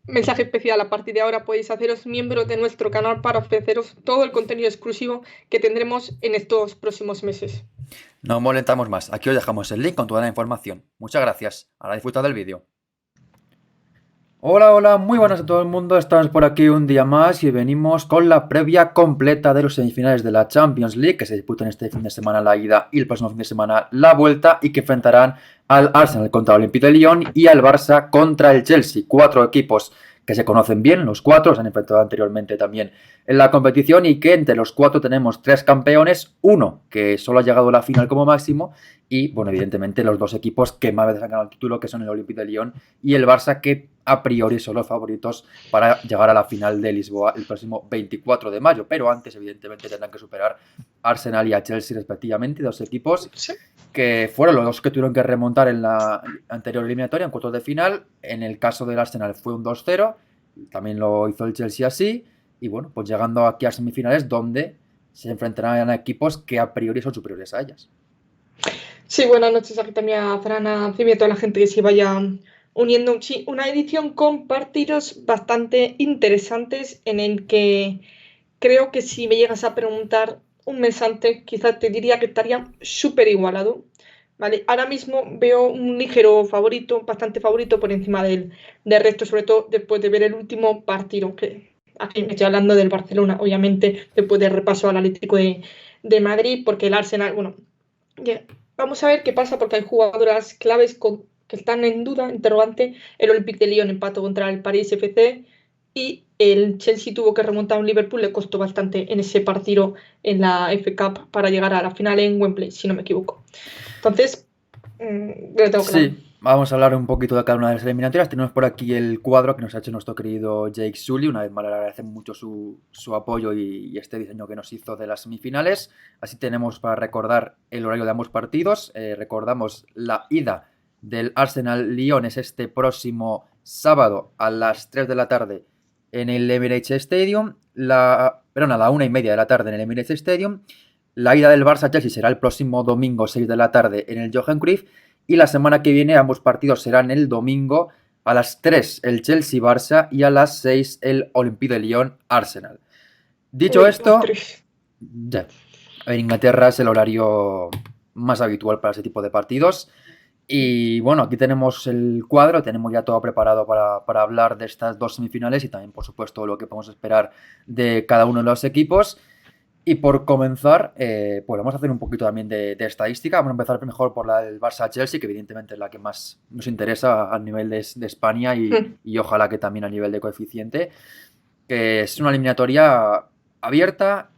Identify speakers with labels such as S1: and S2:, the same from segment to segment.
S1: Mensaje especial, a partir de ahora podéis haceros miembros de nuestro canal para ofreceros todo el contenido exclusivo que tendremos en estos próximos meses.
S2: No molestamos más. Aquí os dejamos el link con toda la información. Muchas gracias. Ahora disfrutad del vídeo. Hola, hola, muy buenas a todo el mundo. Estamos por aquí un día más y venimos con la previa completa de los semifinales de la Champions League que se disputan este fin de semana la ida y el próximo fin de semana la vuelta y que enfrentarán al Arsenal contra el Olympique de Lyon y al Barça contra el Chelsea. Cuatro equipos que se conocen bien, los cuatro se han enfrentado anteriormente también en la competición y que entre los cuatro tenemos tres campeones, uno que solo ha llegado a la final como máximo y, bueno, evidentemente los dos equipos que más veces han ganado el título, que son el Olympique de Lyon y el Barça, que a priori son los favoritos para llegar a la final de Lisboa el próximo 24 de mayo. Pero antes, evidentemente, tendrán que superar a Arsenal y a Chelsea respectivamente, dos equipos
S1: Sí.
S2: que fueron los dos que tuvieron que remontar en la anterior eliminatoria, en cuartos de final. En el caso del Arsenal fue un 2-0, también lo hizo el Chelsea así, y bueno, pues llegando aquí a semifinales donde se enfrentarán a equipos que a priori son superiores a ellas.
S1: Sí, buenas noches aquí también a Fran, a Cimi y a toda la gente que se vaya uniendo. Sí, una edición con partidos bastante interesantes en el que creo que si me llegas a preguntar un mes antes, quizás te diría que estaría súper igualado. ¿Vale? Ahora mismo veo un ligero favorito, bastante favorito por encima del resto, sobre todo después de ver el último partido, que aquí me estoy hablando del Barcelona, obviamente, después del repaso al Atlético de Madrid, porque el Arsenal, bueno, ya, vamos a ver qué pasa, porque hay jugadoras claves que están en duda, interrogante. El Olympique de Lyon empató contra el Paris FC y el Chelsea tuvo que remontar a un Liverpool, le costó bastante en ese partido en la F Cup para llegar a la final en Wembley, si no me equivoco. Entonces, lo tengo claro.
S2: Sí, vamos a hablar un poquito de cada una de las eliminatorias. Tenemos por aquí el cuadro que nos ha hecho nuestro querido Jake Sully. Una vez más le agradecemos mucho su apoyo y este diseño que nos hizo de las semifinales. Así tenemos para recordar el horario de ambos partidos. Recordamos la ida del Arsenal-Lyon es este próximo sábado a las 3 de la tarde en el Emirates Stadium. Perdón, a la 1:30 de la tarde en el Emirates Stadium. La ida del Barça-Chelsea será el próximo domingo 6 de la tarde en el Johan Cruyff. Y la semana que viene ambos partidos serán el domingo a las 3 el Chelsea-Barça y a las 6 el Olympique de Lyon-Arsenal. Dicho
S1: Uy, las
S2: esto,
S1: tres.
S2: ya, en Inglaterra es el horario más habitual para ese tipo de partidos. Y bueno, aquí tenemos el cuadro, tenemos ya todo preparado para hablar de estas dos semifinales y también, por supuesto, lo que podemos esperar de cada uno de los equipos. Y por comenzar, pues vamos a hacer un poquito también de estadística. Vamos a empezar mejor por la del Barça-Chelsea, que evidentemente es la que más nos interesa a nivel de España y ojalá que también a nivel de coeficiente. Que es una eliminatoria abierta,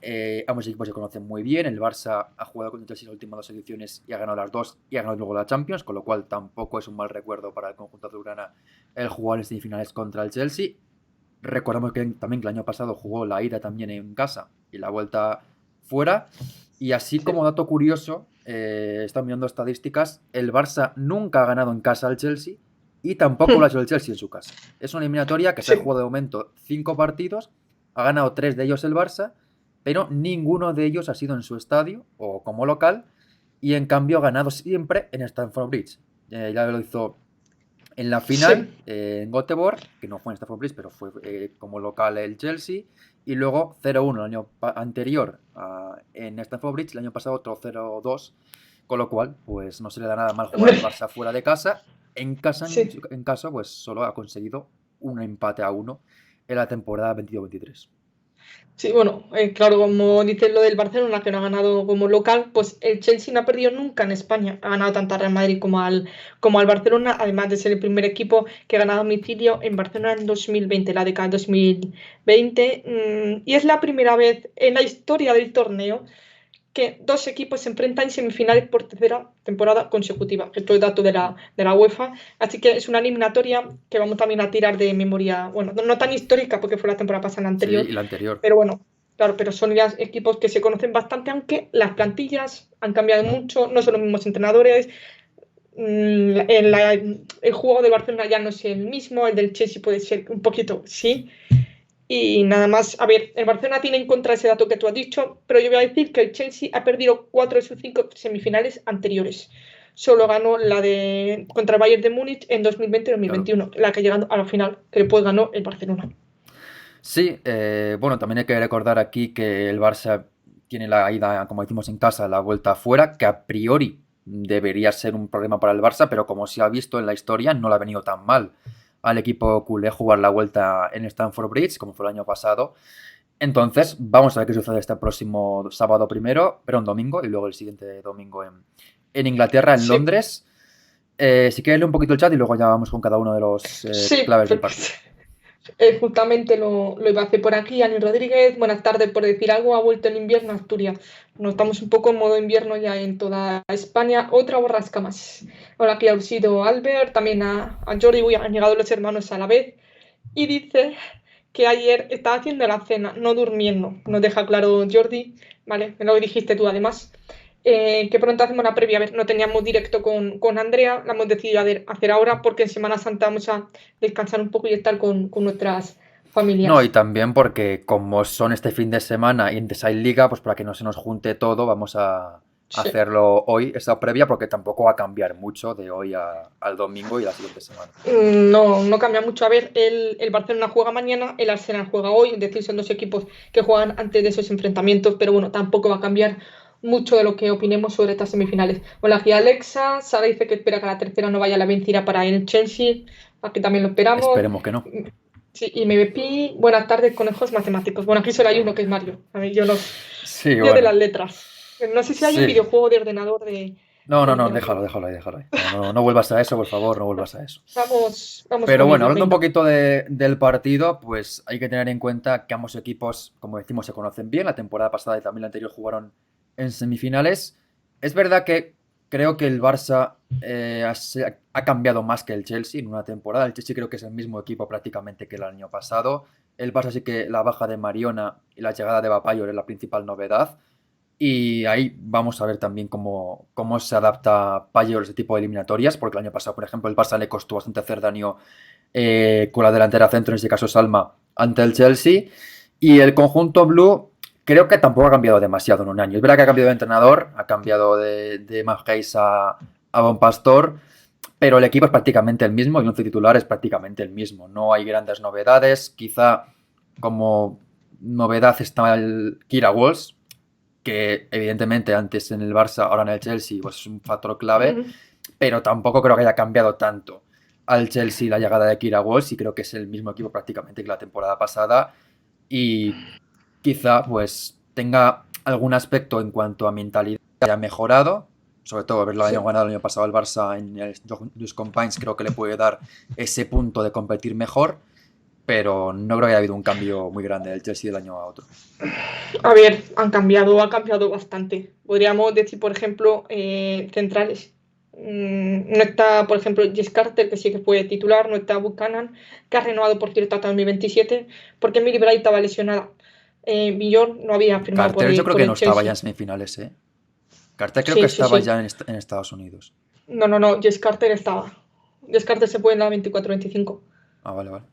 S2: ambos equipos se conocen muy bien. El Barça ha jugado con el Chelsea las últimas dos ediciones y ha ganado las dos y ha ganado luego la Champions, con lo cual tampoco es un mal recuerdo para el conjunto azulgrana el jugar en semifinales contra el Chelsea. Recordamos que también que el año pasado jugó la ida también en casa y la vuelta fuera. Y así como
S1: Sí.
S2: dato curioso, están mirando estadísticas, el Barça nunca ha ganado en casa al Chelsea y tampoco lo ha hecho el Chelsea en su casa. Es una eliminatoria que se ha
S1: Sí.
S2: jugado de momento 5 partidos, ha ganado 3 de ellos el Barça, pero ninguno de ellos ha sido en su estadio o como local y en cambio ha ganado siempre en Stamford Bridge. Ya lo hizo en la final,
S1: Sí.
S2: en Göteborg, que no fue en Stamford Bridge, pero fue como local el Chelsea. Y luego 0-1 el año anterior en Stamford Bridge, el año pasado otro 0-2. Con lo cual, pues no se le da nada mal jugar al Barça fuera de casa. En casa,
S1: Sí.
S2: en caso, pues solo ha conseguido un empate a uno en la temporada 22-23.
S1: Sí, bueno, claro, como dices lo del Barcelona, que no ha ganado como local, pues el Chelsea no ha perdido nunca en España. Ha ganado tanto al Real Madrid como al Barcelona, además de ser el primer equipo que ha ganado a domicilio en Barcelona en 2020, la década de 2020. Y es la primera vez en la historia del torneo que dos equipos se enfrentan en semifinales por tercera temporada consecutiva. Esto es dato de la UEFA. Así que es una eliminatoria que vamos también a tirar de memoria, bueno, no tan histórica porque fue la temporada pasada, la
S2: Sí,
S1: anterior,
S2: y la anterior.
S1: pero bueno, claro, pero son ya equipos que se conocen bastante, aunque las plantillas han cambiado mucho, no son los mismos entrenadores. El juego de Barcelona ya no es el mismo, el del Chelsea puede ser un poquito, sí. Y nada más, a ver, el Barcelona tiene en contra ese dato que tú has dicho, pero yo voy a decir que el Chelsea ha perdido 4 de sus 5 semifinales anteriores. solo ganó la de contra el Bayern de Múnich en 2020 y
S2: Claro.
S1: 2021, la que llegando a la final, que después ganó el Barcelona.
S2: Sí, bueno, también hay que recordar aquí que el Barça tiene la ida, como decimos en casa, la vuelta afuera, que a priori debería ser un problema para el Barça, pero como se ha visto en la historia, no le ha venido tan mal al equipo culé jugar la vuelta en Stamford Bridge, como fue el año pasado. Entonces, vamos a ver qué sucede este próximo sábado primero, pero un domingo, y luego el siguiente domingo en Inglaterra, en
S1: Sí,
S2: Londres. Si quieres leer un poquito el chat y luego ya vamos con cada uno de los
S1: sí,
S2: claves del partido.
S1: justamente lo iba a hacer por aquí. Ani Rodríguez, buenas tardes, por decir algo, ha vuelto el invierno a Asturias. Nos estamos un poco en modo invierno ya en toda España. Otra borrasca más. Hola, aquí ha sido Albert, también a Jordi, uy, han llegado los hermanos a la vez. Y dice que ayer estaba haciendo la cena, no durmiendo. Nos deja claro Jordi, ¿vale? Me lo dijiste tú además. Que pronto hacemos la previa. A ver, no teníamos directo con Andrea, la hemos decidido hacer ahora porque en Semana Santa vamos a descansar un poco y estar con nuestras
S2: No, y
S1: familias.
S2: también porque como son este fin de semana y antes hay liga, pues para que no se nos junte todo, vamos a
S1: Sí.
S2: hacerlo hoy, esta previa, porque tampoco va a cambiar mucho de hoy al domingo y la siguiente semana.
S1: No, no cambia mucho. A ver, el Barcelona juega mañana, el Arsenal juega hoy, es decir, son dos equipos que juegan antes de esos enfrentamientos, pero bueno, tampoco va a cambiar mucho de lo que opinemos sobre estas semifinales. Hola, aquí Alexa, Sara dice que espera que la tercera no vaya a la vencida para el Chelsea, aquí también lo esperamos.
S2: Esperemos que no.
S1: Sí, y MVP, buenas tardes, conejos matemáticos. Bueno, aquí solo hay uno que es Mario. A mí,
S2: Sí,
S1: yo de las
S2: bueno.
S1: letras. No sé si hay un
S2: Sí.
S1: videojuego de ordenador
S2: No, no, no,
S1: de Mario.
S2: déjalo ahí, déjalo ahí. No, no, no vuelvas a eso, por favor, no vuelvas a eso.
S1: Vamos
S2: Pero
S1: con
S2: bueno,
S1: ello,
S2: hablando un
S1: venga.
S2: poquito del partido, pues hay que tener en cuenta que ambos equipos, como decimos, se conocen bien. La temporada pasada y también la anterior jugaron en semifinales. Es verdad que creo que el Barça ha cambiado más que el Chelsea en una temporada. El Chelsea creo que es el mismo equipo prácticamente que el año pasado. El Barça sí que la baja de Mariona y la llegada de Bapayor es la principal novedad. Y ahí vamos a ver también cómo se adapta Payo a ese tipo de eliminatorias, porque el año pasado, por ejemplo, el Barça le costó bastante hacer daño con la delantera centro, en este caso Salma, ante el Chelsea. Y el conjunto blue creo que tampoco ha cambiado demasiado en un año. Es verdad que ha cambiado de entrenador, ha cambiado de Maheis a Bon Pastor, pero el equipo es prácticamente el mismo y el once titular es prácticamente el mismo. No hay grandes novedades. Quizá como novedad está el Kira Walsh, que evidentemente antes en el Barça, ahora en el Chelsea, pues es un factor clave,
S1: Ujú.
S2: pero tampoco creo que haya cambiado tanto al Chelsea la llegada de Kira Walsh y creo que es el mismo equipo prácticamente que la temporada pasada y quizá pues tenga algún aspecto en cuanto a mentalidad que haya mejorado, sobre todo haberlo
S1: Sí.
S2: ganado el año pasado el Barça en el Just Compines creo que le puede dar ese punto de competir mejor, pero no creo que haya habido un cambio muy grande del Chelsea del año a otro.
S1: A ver, ha cambiado bastante. Podríamos decir, por ejemplo, centrales. No está, por ejemplo, Jess Carter, que sí que fue titular, no está Buchanan, que ha renovado, por cierto, hasta 2027, porque Millie Bright estaba lesionada. Villor no había firmado
S2: Carter yo creo
S1: por
S2: que no
S1: el
S2: estaba ya
S1: Chelsea.
S2: en semifinales, ¿eh? Carter creo que
S1: Sí, sí,
S2: estaba
S1: sí.
S2: ya en Estados Unidos.
S1: No, no, no, Jess Carter estaba. Jess Carter se fue en la 24-25.
S2: Ah, vale, vale.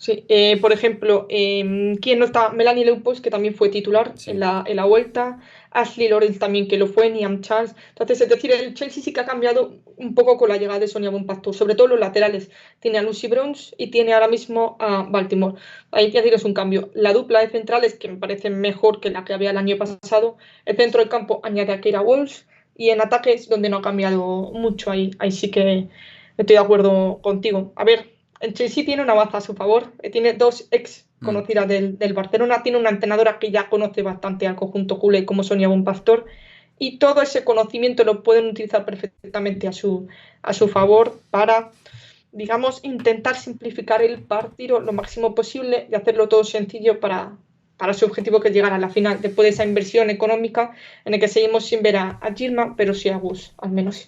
S1: Sí, por ejemplo, ¿quién no está? Melanie Leupolz, que también fue titular
S2: Sí.
S1: en la vuelta. Ashley Lawrence también, que lo fue. Niam Charles. Entonces, es decir, el Chelsea sí que ha cambiado un poco con la llegada de Sonia Bonpastor, sobre todo los laterales. Tiene a Lucy Bronze y tiene ahora mismo a Baltimore. Ahí ya es un cambio. La dupla de centrales, que me parece mejor que la que había el año pasado. El centro del campo añade a Keira Walsh. Y en ataque es donde no ha cambiado mucho. Ahí sí que estoy de acuerdo contigo. A ver. El Chelsea tiene una baza a su favor. Tiene dos ex
S2: Mm.
S1: conocidas del Barcelona. Tiene una entrenadora que ya conoce bastante al conjunto culé, como Sonia Bonpastor. Y todo ese conocimiento lo pueden utilizar perfectamente a su favor para, digamos, intentar simplificar el partido lo máximo posible y hacerlo todo sencillo para su objetivo, que es llegar a la final, después de esa inversión económica en la que seguimos sin ver a Gilma, pero sí a Gus, al menos.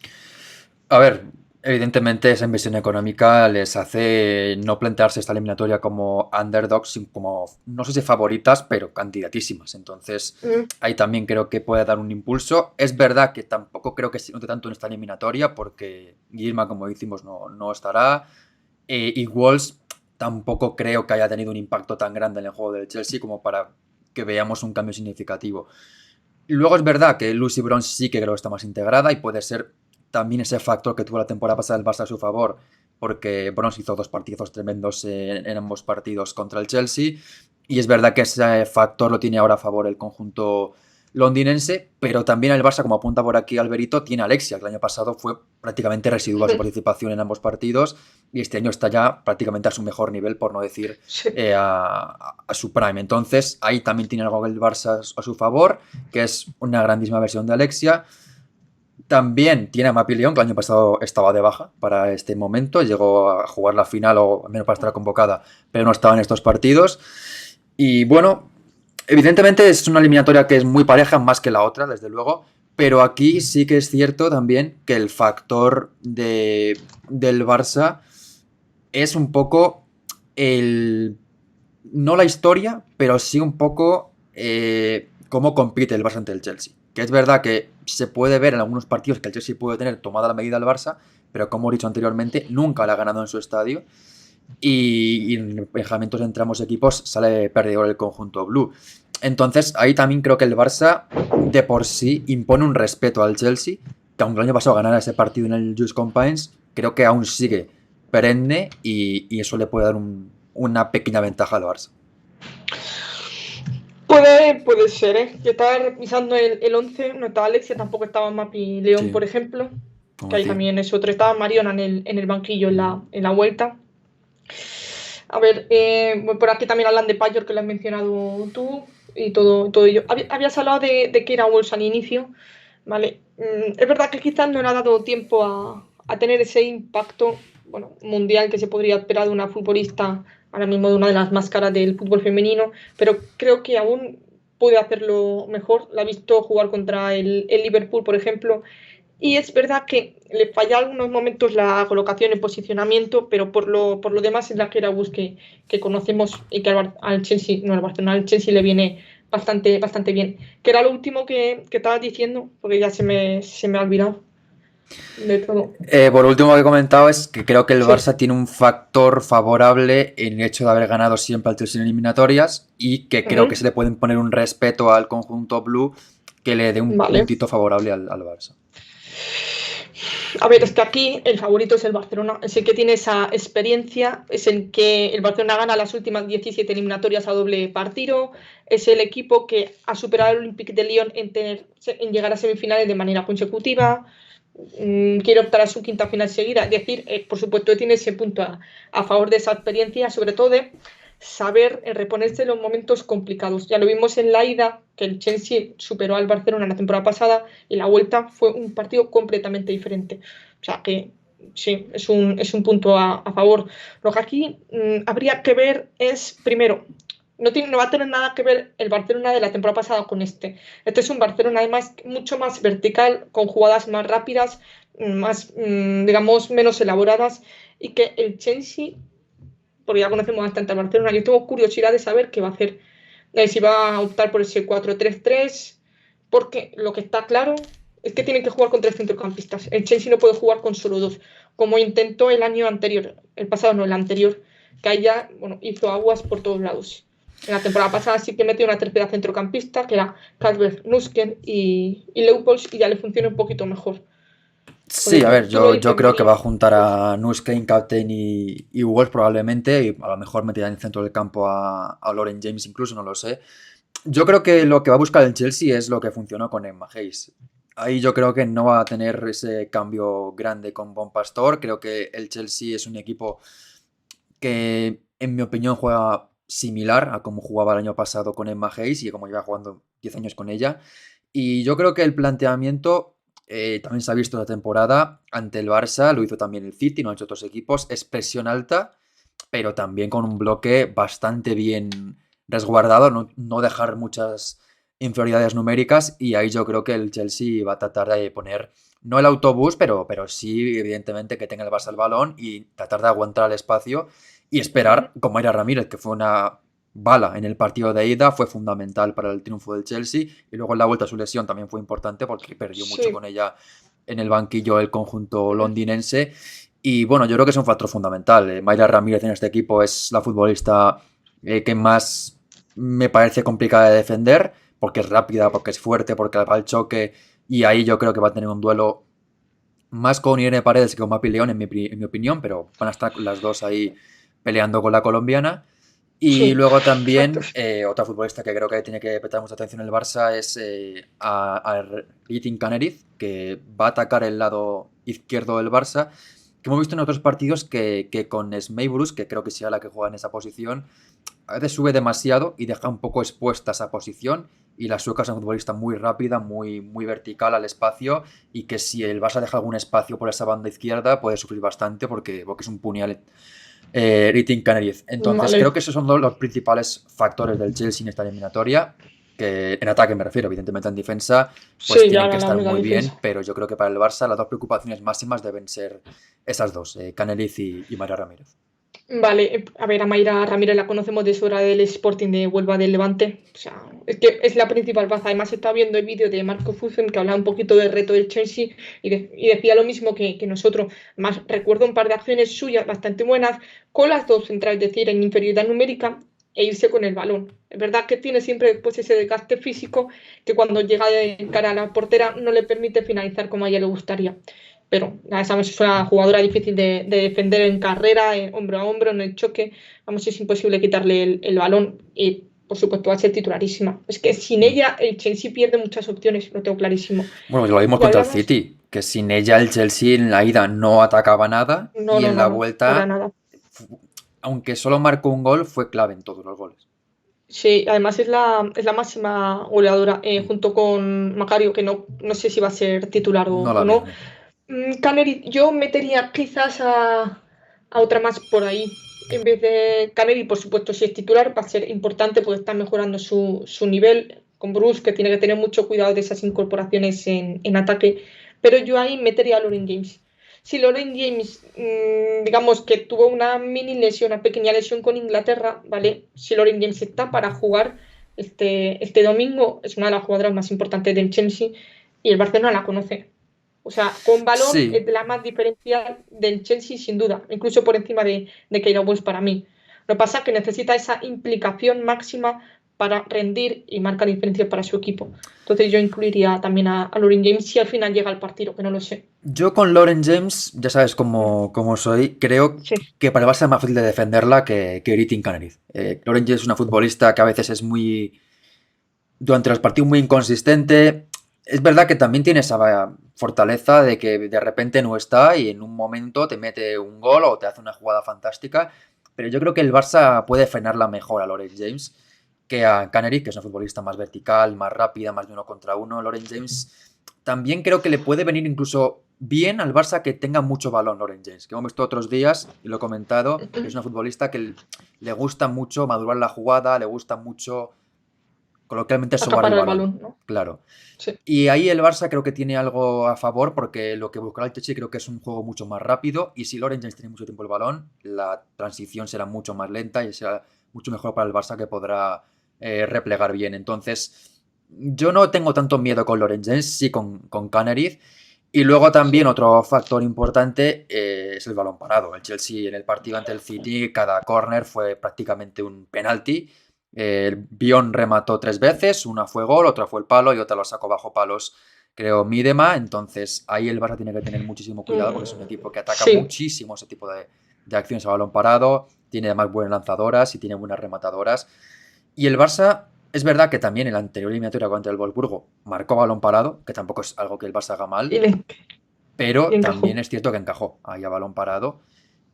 S2: A ver, evidentemente esa inversión económica les hace no plantearse esta eliminatoria como underdogs, sino como, no sé si favoritas, pero candidatísimas. Entonces,
S1: Mm,
S2: ahí también creo que puede dar un impulso. Es verdad que tampoco creo que se note tanto en esta eliminatoria, porque Guilma, como decimos, no estará. Y Wolves tampoco creo que haya tenido un impacto tan grande en el juego del Chelsea como para que veamos un cambio significativo. Luego es verdad que Lucy Bronze sí que creo que está más integrada y puede ser también ese factor que tuvo la temporada pasada el Barça a su favor, porque Bronze hizo 2 partidazos tremendos en ambos partidos contra el Chelsea, y es verdad que ese factor lo tiene ahora a favor el conjunto londinense, pero también el Barça, como apunta por aquí Alberito, tiene a Alexia, que el año pasado fue prácticamente residual su participación en ambos partidos, y este año está ya prácticamente a su mejor nivel, por no decir
S1: Sí.
S2: a su prime. Entonces, ahí también tiene algo el Barça a su favor, que es una grandísima versión de Alexia. También tiene a Mapi León, que el año pasado estaba de baja para este momento, llegó a jugar la final o al menos para estar convocada, pero no estaba en estos partidos. Y bueno, evidentemente es una eliminatoria que es muy pareja, más que la otra, desde luego, pero aquí sí que es cierto también que el factor del Barça es un poco no la historia, pero sí un poco cómo compite el Barça ante el Chelsea. Que es verdad que se puede ver en algunos partidos que el Chelsea puede tener tomada la medida al Barça, pero como he dicho anteriormente, nunca la ha ganado en su estadio. Y en emparejamientos entre ambos equipos sale perdedor el conjunto blue. Entonces ahí también creo que el Barça de por sí impone un respeto al Chelsea, que aunque el año pasado ganara ese partido en el Just Compines, creo que aún sigue perenne y eso le puede dar una pequeña ventaja al Barça.
S1: Puede ser, ¿eh? Yo estaba revisando el 11, no estaba Alexia, tampoco estaba Mapi León,
S2: Sí,
S1: por ejemplo,
S2: como
S1: que ahí
S2: decía.
S1: también es otro. Estaba Mariona en el banquillo en la vuelta. A ver, por aquí también hablan de Payor, que lo has mencionado tú, y todo ello. Habías hablado de que era Wolves al inicio, ¿vale? Es verdad que quizás no le ha dado tiempo a tener ese impacto, bueno, mundial que se podría esperar de una futbolista, ahora mismo de una de las más caras del fútbol femenino, pero creo que aún puede hacerlo mejor. La he visto jugar contra el Liverpool, por ejemplo, y es verdad que le falla algunos momentos la colocación, el posicionamiento, pero por lo demás es la que era Bus que conocemos y que al Chelsea, no al Barcelona, al Chelsea le viene bastante bien. Que era lo último que estabas diciendo, porque ya se me ha olvidado de todo.
S2: Por último que he comentado es que creo que el
S1: Sí,
S2: Barça tiene un factor favorable en el hecho de haber ganado siempre al Chelsea en eliminatorias y que creo que se le pueden poner un respeto al conjunto blue que le dé un
S1: vale.
S2: puntito favorable al Barça.
S1: A ver, es que aquí el favorito es el Barcelona, es el que tiene esa experiencia, es el que el Barcelona gana las últimas 17 eliminatorias a doble partido, es el equipo que ha superado al Olympique de Lyon en llegar a semifinales de manera consecutiva, quiere optar a su quinta final seguida. Es decir, por supuesto, tiene ese punto a favor de esa experiencia, sobre todo de saber reponerse en los momentos complicados. Ya lo vimos en la ida, que el Chelsea superó al Barcelona la temporada pasada, y la vuelta fue un partido completamente diferente. O sea que sí, es un punto a favor. Lo que aquí habría que ver es, primero, no va a tener nada que ver el Barcelona de la temporada pasada con este. Este es un Barcelona además mucho más vertical, con jugadas más rápidas, más, digamos, menos elaboradas, y que el Chelsea, porque ya conocemos bastante al Barcelona, yo tengo curiosidad de saber qué va a hacer. Si va a optar por ese 4-3-3, porque lo que está claro es que tienen que jugar con tres centrocampistas. El Chelsea no puede jugar con solo dos, como intentó el año anterior, el pasado no, el anterior, que ahí ya, bueno, hizo aguas por todos lados. En la temporada pasada sí que metió una tercera centrocampista, que era Calvert, Nusken y Leupolz, y ya le funciona un poquito mejor.
S2: Sí,
S1: Porque
S2: a ver,
S1: tú lo
S2: yo
S1: dices,
S2: creo que
S1: María.
S2: va a juntar a Nuskin, Captain y Wolf probablemente, y a lo mejor meterá en el centro del campo a Lauren James incluso, no lo sé. Yo creo que lo que va a buscar el Chelsea es lo que funcionó con Emma Hayes. Ahí yo creo que no va a tener ese cambio grande con Bon Pastor. Creo que el Chelsea es un equipo que, en mi opinión, juega similar a como jugaba el año pasado con Emma Hayes y como lleva jugando 10 años con ella. Y yo creo que el planteamiento también se ha visto la temporada ante el Barça, lo hizo también el City, no han hecho otros equipos, es presión alta, pero también con un bloque bastante bien resguardado, no dejar muchas inferioridades numéricas y ahí yo creo que el Chelsea va a tratar de poner, no el autobús, pero sí evidentemente que tenga el Barça el balón y tratar de aguantar el espacio y esperar, como era Ramírez, que fue una bala en el partido de ida, fue fundamental para el triunfo del Chelsea y luego en la vuelta a su lesión también fue importante porque perdió mucho
S1: Sí.
S2: con ella en el banquillo el conjunto londinense y bueno, yo creo que es un factor fundamental. Mayra Ramírez en este equipo es la futbolista que más me parece complicada de defender, porque es rápida, porque es fuerte, porque va al choque, y ahí yo creo que va a tener un duelo más con Irene Paredes que con Mapi León en mi opinión, pero van a estar las dos ahí peleando con la colombiana. Y
S1: Sí,
S2: luego
S1: exacto.
S2: también, otra futbolista que creo que tiene que prestar mucha atención en el Barça es a Ritin Caneriz, que va a atacar el lado izquierdo del Barça, que hemos visto en otros partidos que con Smeybulus, que creo que sea la que juega en esa posición, a veces sube demasiado y deja un poco expuesta esa posición. Y la sueca es una futbolista muy rápida, muy vertical al espacio. Y que si el Barça deja algún espacio por esa banda izquierda, puede sufrir bastante porque es un puñal Ritin Canariz. Entonces,
S1: Vale.
S2: creo que esos son los principales factores del Chelsea en esta eliminatoria. Que en ataque me refiero, evidentemente en defensa, pues
S1: Sí, ya
S2: tienen que
S1: era la
S2: estar
S1: única
S2: muy bien.
S1: defensa.
S2: Pero yo creo que para el Barça las dos preocupaciones máximas deben ser esas dos, Canariz y María Ramírez.
S1: Vale, a ver, a Mayra Ramírez la conocemos de su hora del Sporting de Huelva del Levante. O sea, es que es la principal baza. Además, estaba viendo el vídeo de Marco Fusen que hablaba un poquito del reto del Chelsea y decía lo mismo que nosotros. Más recuerdo un par de acciones suyas bastante buenas con las dos centrales, es decir, en inferioridad numérica e irse con el balón. Es verdad que tiene siempre pues, ese desgaste físico que cuando llega de cara a la portera no le permite finalizar como a ella le gustaría, pero ya sabemos, es una jugadora difícil de defender en carrera, hombro a hombro, en el choque. Vamos, es imposible quitarle el balón y, por supuesto, va a ser titularísima. Es que sin
S2: Mm.
S1: ella el Chelsea pierde muchas opciones, lo tengo clarísimo.
S2: Bueno, lo vimos
S1: Y
S2: contra el
S1: hablamos,
S2: City, que sin ella el Chelsea en la ida no atacaba nada
S1: no,
S2: y
S1: no,
S2: en
S1: no,
S2: la
S1: no, para
S2: vuelta,
S1: nada.
S2: aunque solo marcó un gol, fue clave en todos los goles.
S1: Sí, además es la máxima goleadora,
S2: Mm.
S1: junto con Macario, que no sé si va a ser titular
S2: No la
S1: o
S2: veo,
S1: no.
S2: no.
S1: Canary, yo metería quizás a otra más por ahí. En vez de Canary, por supuesto, si es titular, va a ser importante porque está mejorando su nivel. Con Bruce, que tiene que tener mucho cuidado de esas incorporaciones en ataque. Pero yo ahí metería a Lauren James. Si Lauren James, digamos que tuvo una mini lesión, una pequeña lesión con Inglaterra, ¿vale? Si Lauren James está para jugar este domingo, es una de las jugadoras más importantes del Chelsea y el Barcelona la conoce. O sea, con balón es
S2: Sí,
S1: de la más diferencial del Chelsea, sin duda, incluso por encima de Keira Walsh para mí. Lo que pasa es que necesita esa implicación máxima para rendir y marcar diferencias para su equipo. Entonces yo incluiría también a Lauren James si al final llega al partido, que no lo sé.
S2: yo con Lauren James, ya sabes cómo soy, creo
S1: Sí.
S2: que para el Barça es más fácil de defenderla que Eritin Canariz. Lauren James es una futbolista que a veces es durante los partidos muy inconsistente. Es verdad que también tiene esa fortaleza de que de repente no está y en un momento te mete un gol o te hace una jugada fantástica. Pero yo creo que el Barça puede frenarla mejor a Lauren James que a Canary, que es una futbolista más vertical, más rápida, más de uno contra uno. Lauren James también creo que le puede venir incluso bien al Barça que tenga mucho balón Lauren James, que hemos visto otros días y lo he comentado, que es una futbolista que le gusta mucho madurar la jugada, le gusta mucho coloquialmente sobar el
S1: Acaparar el
S2: balón,
S1: balón, ¿no?
S2: claro.
S1: Sí.
S2: Y ahí el Barça creo que tiene algo a favor porque lo que buscará el Chelsea creo que es un juego mucho más rápido y si Lauren James tiene mucho tiempo el balón, la transición será mucho más lenta y será mucho mejor para el Barça que podrá replegar bien. Entonces, yo no tengo tanto miedo con Lauren James, sí con Canariz. Y luego también
S1: Sí.
S2: otro factor importante es el balón parado. El Chelsea en el partido ante el City, cada córner fue prácticamente un penalti. El Bion remató 3 veces, una fue gol, otra fue el palo y otra lo sacó bajo palos, creo, Midema. Entonces ahí el Barça tiene que tener muchísimo cuidado porque es un equipo que ataca
S1: Sí.
S2: muchísimo ese tipo de acciones a balón parado. Tiene además buenas lanzadoras y tiene buenas rematadoras. Y el Barça, es verdad que también en la anterior eliminatoria contra el Wolfsburgo marcó balón parado, que tampoco es algo que el Barça haga mal,
S1: Y
S2: pero
S1: y
S2: también
S1: encajó.
S2: es cierto que encajó ahí a balón parado.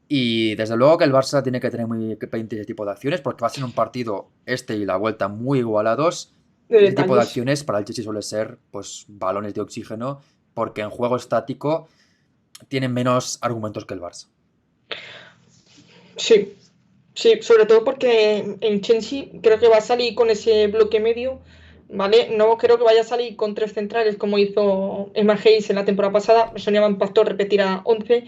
S2: Y desde luego que el Barça tiene que tener muy pendiente ese tipo de acciones porque va a ser un partido este y la vuelta muy igualados.
S1: De
S2: Y ese tipo de
S1: detalles.
S2: acciones para el Chelsea suele ser pues balones de oxígeno porque en juego estático tienen menos argumentos que el Barça.
S1: Sí. Sí, sobre todo porque en Chelsea creo que va a salir con ese bloque medio, ¿vale? No creo que vaya a salir con tres centrales como hizo Emma Hayes en la temporada pasada. Sonia Van Pastor repetirá 11,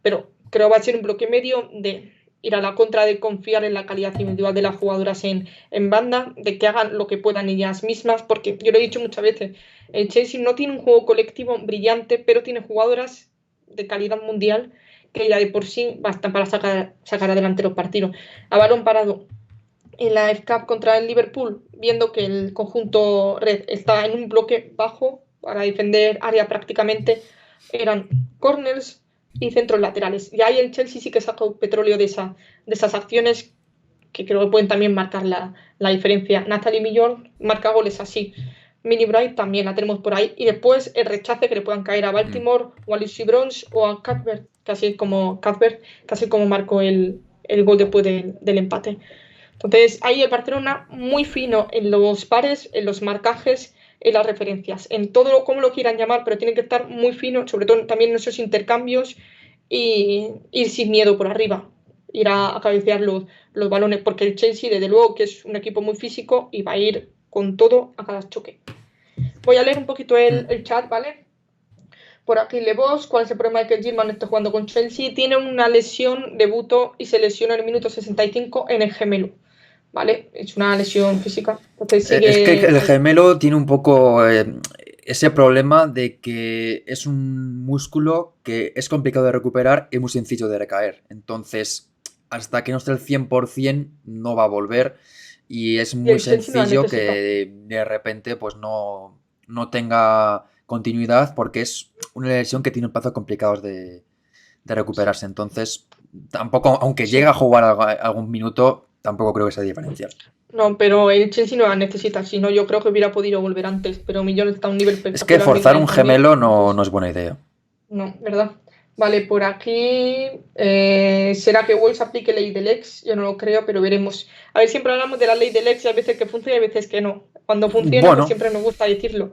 S1: pero creo que va a ser un bloque medio de ir a la contra, de confiar en la calidad individual de las jugadoras en banda, de que hagan lo que puedan ellas mismas, porque yo lo he dicho muchas veces, el Chelsea no tiene un juego colectivo brillante, pero tiene jugadoras de calidad mundial que ya de por sí bastan para sacar adelante los partidos. A balón parado en la FA Cup contra el Liverpool, viendo que el conjunto red está en un bloque bajo para defender área prácticamente, eran corners y centros laterales. Y ahí el Chelsea sí que sacó petróleo de esas acciones que creo que pueden también marcar la diferencia. Natalie Millón marca goles así. Mini Bright también la tenemos por ahí. Y después el rechace que le puedan caer a Baltimore o a Lucy Bronze o a Cuthbert, casi como marcó el gol después del empate. Entonces, ahí el Barcelona muy fino en los pares, en los marcajes, en las referencias, en todo como lo quieran llamar, pero tiene que estar muy fino, sobre todo también en esos intercambios y ir sin miedo por arriba, ir a cabecear los balones, porque el Chelsea, desde luego, que es un equipo muy físico y va a ir con todo a cada choque. Voy a leer un poquito el chat, ¿vale? Por aquí Levos, ¿cuál es el problema de que Gilman esté jugando con Chelsea? Tiene una lesión, debutó y se lesionó en el minuto 65 en el gemelo. ¿Vale? Es una lesión física. Entonces
S2: Es que
S1: sigue
S2: el
S1: ahí.
S2: gemelo tiene un poco ese problema de que es un músculo que es complicado de recuperar y muy sencillo de recaer. Entonces, hasta que no esté al 100% no va a volver y es
S1: Y
S2: muy
S1: el Chelsea no la
S2: sencillo
S1: necesita.
S2: que de repente pues no tenga continuidad porque es una lesión que tiene plazos complicados de
S1: Sí,
S2: recuperarse. Entonces, tampoco, aunque llegue
S1: sí.
S2: a jugar algún minuto, tampoco creo que sea diferencial.
S1: No, pero el Chelsea no la necesita. Si no, yo creo que hubiera podido volver antes. Pero Millón está a un nivel
S2: Es que
S1: espectacular
S2: forzar un
S1: también.
S2: gemelo no
S1: Entonces,
S2: es buena idea.
S1: no, ¿verdad? Vale, por aquí. ¿Será que Wolves aplique ley del ex? Yo no lo creo, pero veremos. A ver, siempre hablamos de la ley del ex y hay veces que funciona y hay veces que no. Cuando funciona, pues
S2: Bueno,
S1: siempre nos gusta decirlo.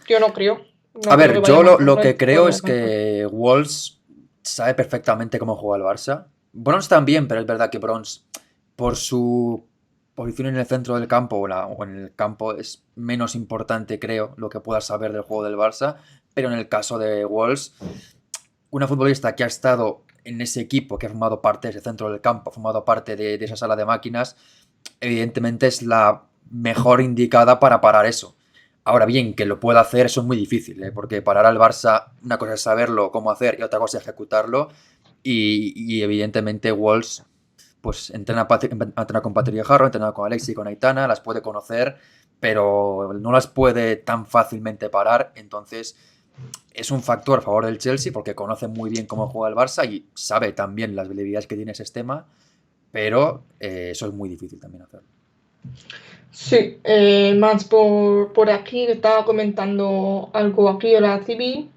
S1: Yo no creo.
S2: a
S1: No creo que
S2: ver,
S1: vaya a
S2: yo lo,
S1: marcar.
S2: lo
S1: No hay
S2: que
S1: tipo
S2: creo
S1: de
S2: es
S1: marca.
S2: que Wolves sabe perfectamente cómo juega el Barça. Bronze también, pero es verdad que Bronze, por su posición en el centro del campo o en el campo, es menos importante, creo, lo que pueda saber del juego del Barça. Pero en el caso de Wolves, una futbolista que ha estado en ese equipo, que ha formado parte de ese centro del campo, ha formado parte de esa sala de máquinas, evidentemente es la mejor indicada para parar eso. Ahora bien, que lo pueda hacer, eso es muy difícil, ¿eh? Porque parar al Barça, una cosa es saberlo, cómo hacer, y otra cosa es ejecutarlo. Y evidentemente Wolves pues entrena con Patrick Jarro, entrena con Alexi, con Aitana, las puede conocer, pero no las puede tan fácilmente parar. Entonces es un factor a favor del Chelsea porque conoce muy bien cómo juega el Barça y sabe también las debilidades que tiene ese sistema, pero eso es muy difícil también hacerlo.
S1: Sí, más por aquí estaba comentando algo aquí, hola Cibi.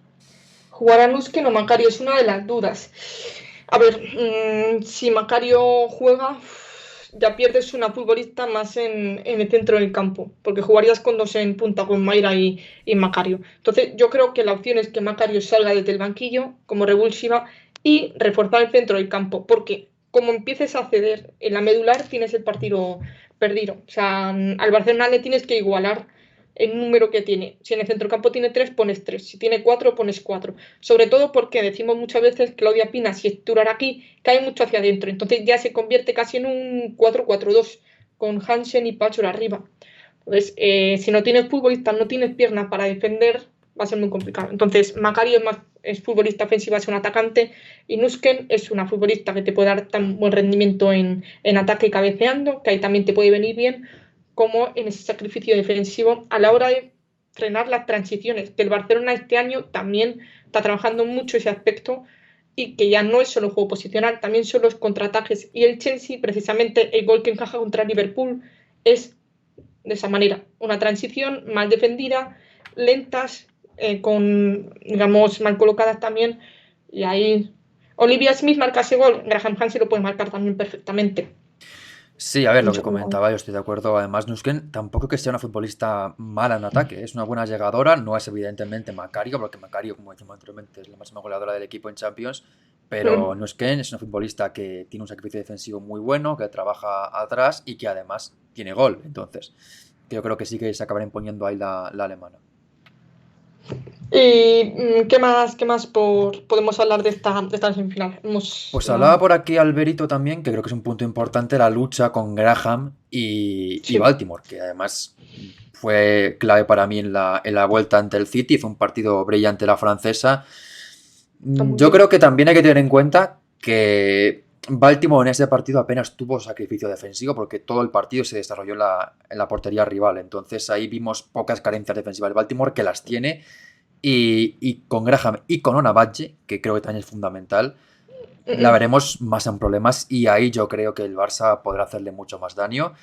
S1: Jugar a Nuskin o Macario es una de las dudas. A ver, si Macario juega, ya pierdes una futbolista más en el centro del campo, porque jugarías con dos en punta, con Mayra y Macario. Entonces, yo creo que la opción es que Macario salga desde el banquillo como revulsiva y reforzar el centro del campo, porque como empieces a ceder en la medular, tienes el partido perdido. O sea, al Barcelona le tienes que igualar el número que tiene. Si en el centrocampo tiene 3, pones 3. Si tiene 4, pones 4. Sobre todo porque decimos muchas veces Claudia Pina, si es Turar aquí, cae mucho hacia adentro. Entonces ya se convierte casi en un 4-4-2 con Hansen y Pachor arriba. Entonces, si no tienes futbolistas, no tienes piernas para defender, va a ser muy complicado. Entonces, Macario es futbolista ofensivo, es un atacante, y Nusken es una futbolista que te puede dar tan buen rendimiento en ataque cabeceando, que ahí también te puede venir bien, como en ese sacrificio defensivo a la hora de frenar las transiciones, que el Barcelona este año también está trabajando mucho ese aspecto y que ya no es solo juego posicional, también son los contraataques. Y el Chelsea, precisamente el gol que encaja contra Liverpool, es de esa manera. Una transición mal defendida, lentas, digamos, mal colocadas también. Y ahí Olivia Smith marca ese gol, Graham Hansen lo puede marcar también perfectamente.
S2: Sí, a ver, lo
S1: Un
S2: que
S1: segundo.
S2: comentaba, yo estoy de acuerdo. Además, Nusken tampoco que sea una futbolista mala en ataque, es una buena llegadora, no es evidentemente Macario, porque Macario, como decimos anteriormente, es la máxima goleadora del equipo en Champions, pero Nusken es una futbolista que tiene un sacrificio defensivo muy bueno, que trabaja atrás y que además tiene gol. Entonces, yo creo que sí que se acabará imponiendo ahí la alemana.
S1: ¿Y qué más podemos hablar de esta semifinal?
S2: Pues hablaba por aquí Alberito también, que creo que es un punto importante, la lucha con Graham y
S1: Sí,
S2: Baltimore, que además fue clave para mí en la vuelta ante el City, fue un partido brillante la francesa.
S1: está muy
S2: Yo
S1: bien.
S2: creo que también hay que tener en cuenta que Baltimore en ese partido apenas tuvo sacrificio defensivo porque todo el partido se desarrolló en la portería rival, entonces ahí vimos pocas carencias defensivas de Baltimore que las tiene y con Graham y con Onabatje, que creo que también es fundamental, la
S1: Mm,
S2: veremos más en problemas y ahí yo creo que el Barça podrá hacerle mucho más daño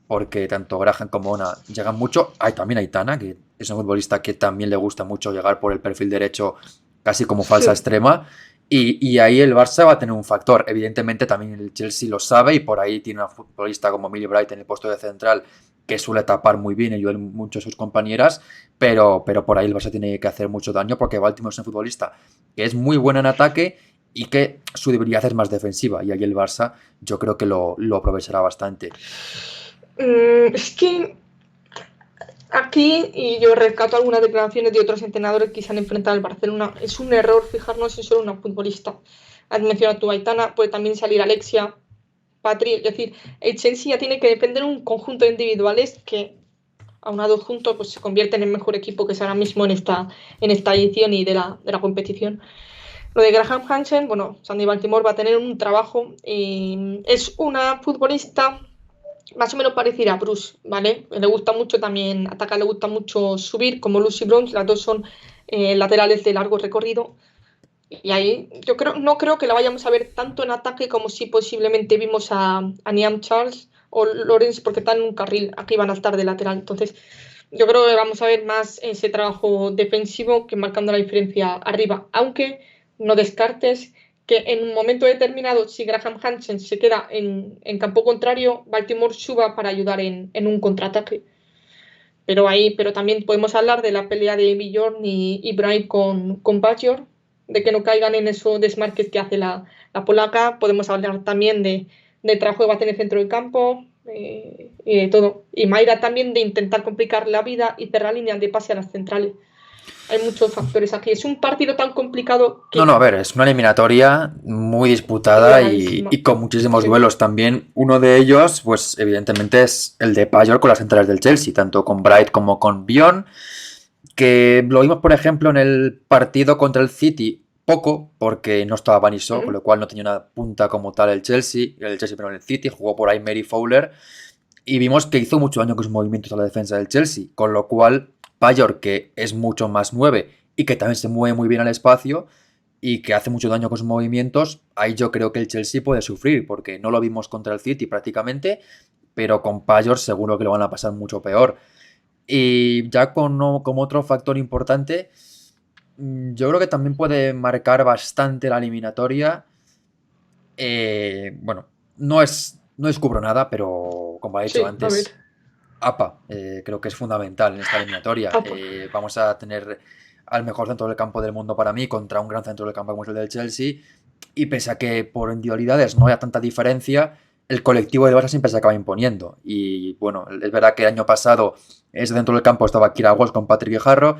S2: porque tanto Graham como Ona llegan mucho. Hay también Aitana, que es un futbolista que también le gusta mucho llegar por el perfil derecho casi como falsa
S1: sí.
S2: extrema y ahí el Barça va a tener un factor. Evidentemente también el Chelsea lo sabe y por ahí tiene una futbolista como Millie Bright en el puesto de central que suele tapar muy bien y ayudar mucho a sus compañeras, pero por ahí el Barça tiene que hacer mucho daño porque Baltimore es un futbolista que es muy bueno en ataque y que su debilidad es más defensiva. Y ahí el Barça yo creo que lo aprovechará bastante.
S1: Es que aquí, y yo rescato algunas declaraciones de otros entrenadores que se han enfrentado al Barcelona, es un error fijarnos en solo una futbolista. Has mencionado a tu Aitana, puede también salir Alexia, Patri, es decir, el Chelsea ya tiene que depender de un conjunto de individuales que, aunados juntos, pues se convierten en el mejor equipo que es ahora mismo en esta edición y de la competición. Lo de Graham Hansen, bueno, Sandy Baltimore va a tener un trabajo. Es una futbolista más o menos parecida a Bruce, ¿vale? Le gusta mucho también atacar, le gusta mucho subir, como Lucy Bronze, las dos son laterales de largo recorrido. Y ahí yo creo, no creo que la vayamos a ver tanto en ataque como si posiblemente vimos a Niam Charles o Lawrence, porque están en un carril, aquí van a estar de lateral. Entonces, yo creo que vamos a ver más ese trabajo defensivo que marcando la diferencia arriba, aunque no descartes que en un momento determinado, si Graham Hansen se queda en campo contrario, Baltimore suba para ayudar en un contraataque. Pero ahí, pero también podemos hablar de la pelea de Bjorn y Bright con Bajor, de que no caigan en esos desmarques que hace la polaca. Podemos hablar también del trabajo que va a tener centro del campo y de todo. Y Mayra también de intentar complicar la vida y cerrar líneas de pase a las centrales. Hay muchos factores aquí. Es un partido tan complicado
S2: No, no,
S1: que
S2: a ver, es una eliminatoria muy disputada
S1: igualadísima.
S2: y con muchísimos
S1: Sí.
S2: duelos también. Uno de ellos, pues evidentemente es el de Payol con las centrales del Chelsea, tanto con Bright como con Bion, que lo vimos, por ejemplo, en el partido contra el City, poco, porque no estaba Baniso, con
S1: Mm.
S2: lo cual no tenía una punta como tal el Chelsea, pero en el City, jugó por ahí Mary Fowler, y vimos que hizo mucho daño con sus movimientos a la defensa del Chelsea, con lo cual Payol, que es mucho más 9 y que también se mueve muy bien al espacio, y que hace mucho daño con sus movimientos, ahí yo creo que el Chelsea puede sufrir, porque no lo vimos contra el City prácticamente, pero con Payol seguro que lo van a pasar mucho peor. Y ya como otro factor importante, yo creo que también puede marcar bastante la eliminatoria. Bueno, no descubro nada, pero como ha dicho
S1: Sí, a ver.
S2: antes, APA creo que es fundamental en esta eliminatoria.
S1: Ah, pues,
S2: Vamos a tener al mejor centro del campo del mundo para mí contra un gran centro del campo como es el del Chelsea. Y pese a que por individualidades no haya tanta diferencia, el colectivo de Barça siempre se acaba imponiendo. Y bueno, es verdad que el año pasado ese centro del campo estaba Kira Walsh con Patrick Guijarro.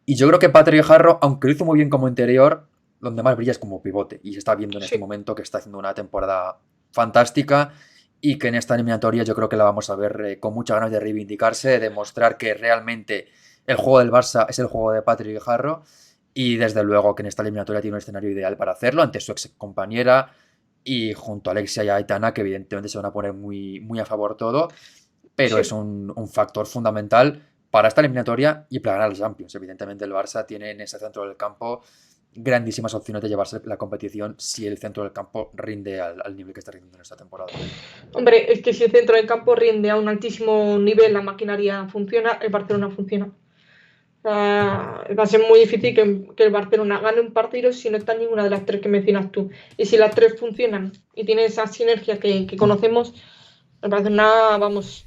S2: Y yo creo que Patrick Guijarro, aunque lo hizo muy bien como interior, donde más brilla es como pivote. Y se está viendo en este
S1: sí.
S2: momento que está haciendo una temporada fantástica y que en esta eliminatoria yo creo que la vamos a ver con muchas ganas de reivindicarse, de demostrar que realmente el juego del Barça es el juego de Patrick Guijarro y desde luego que en esta eliminatoria tiene un escenario ideal para hacerlo ante su ex compañera y junto a Alexia y a Aitana, que evidentemente se van a poner muy, muy a favor todo, pero es
S1: Sí.
S2: un factor fundamental para esta eliminatoria y para ganar los Champions. Evidentemente el Barça tiene en ese centro del campo grandísimas opciones de llevarse la competición si el centro del campo rinde al nivel que está rindiendo en esta temporada.
S1: Hombre, es que si el centro del campo rinde a un altísimo nivel, la maquinaria funciona, el Barcelona funciona. O sea, va a ser muy difícil que el Barcelona gane un partido si no está ninguna de las tres que mencionas tú. Y si las tres funcionan y tiene esa sinergia que conocemos, el Barcelona, vamos,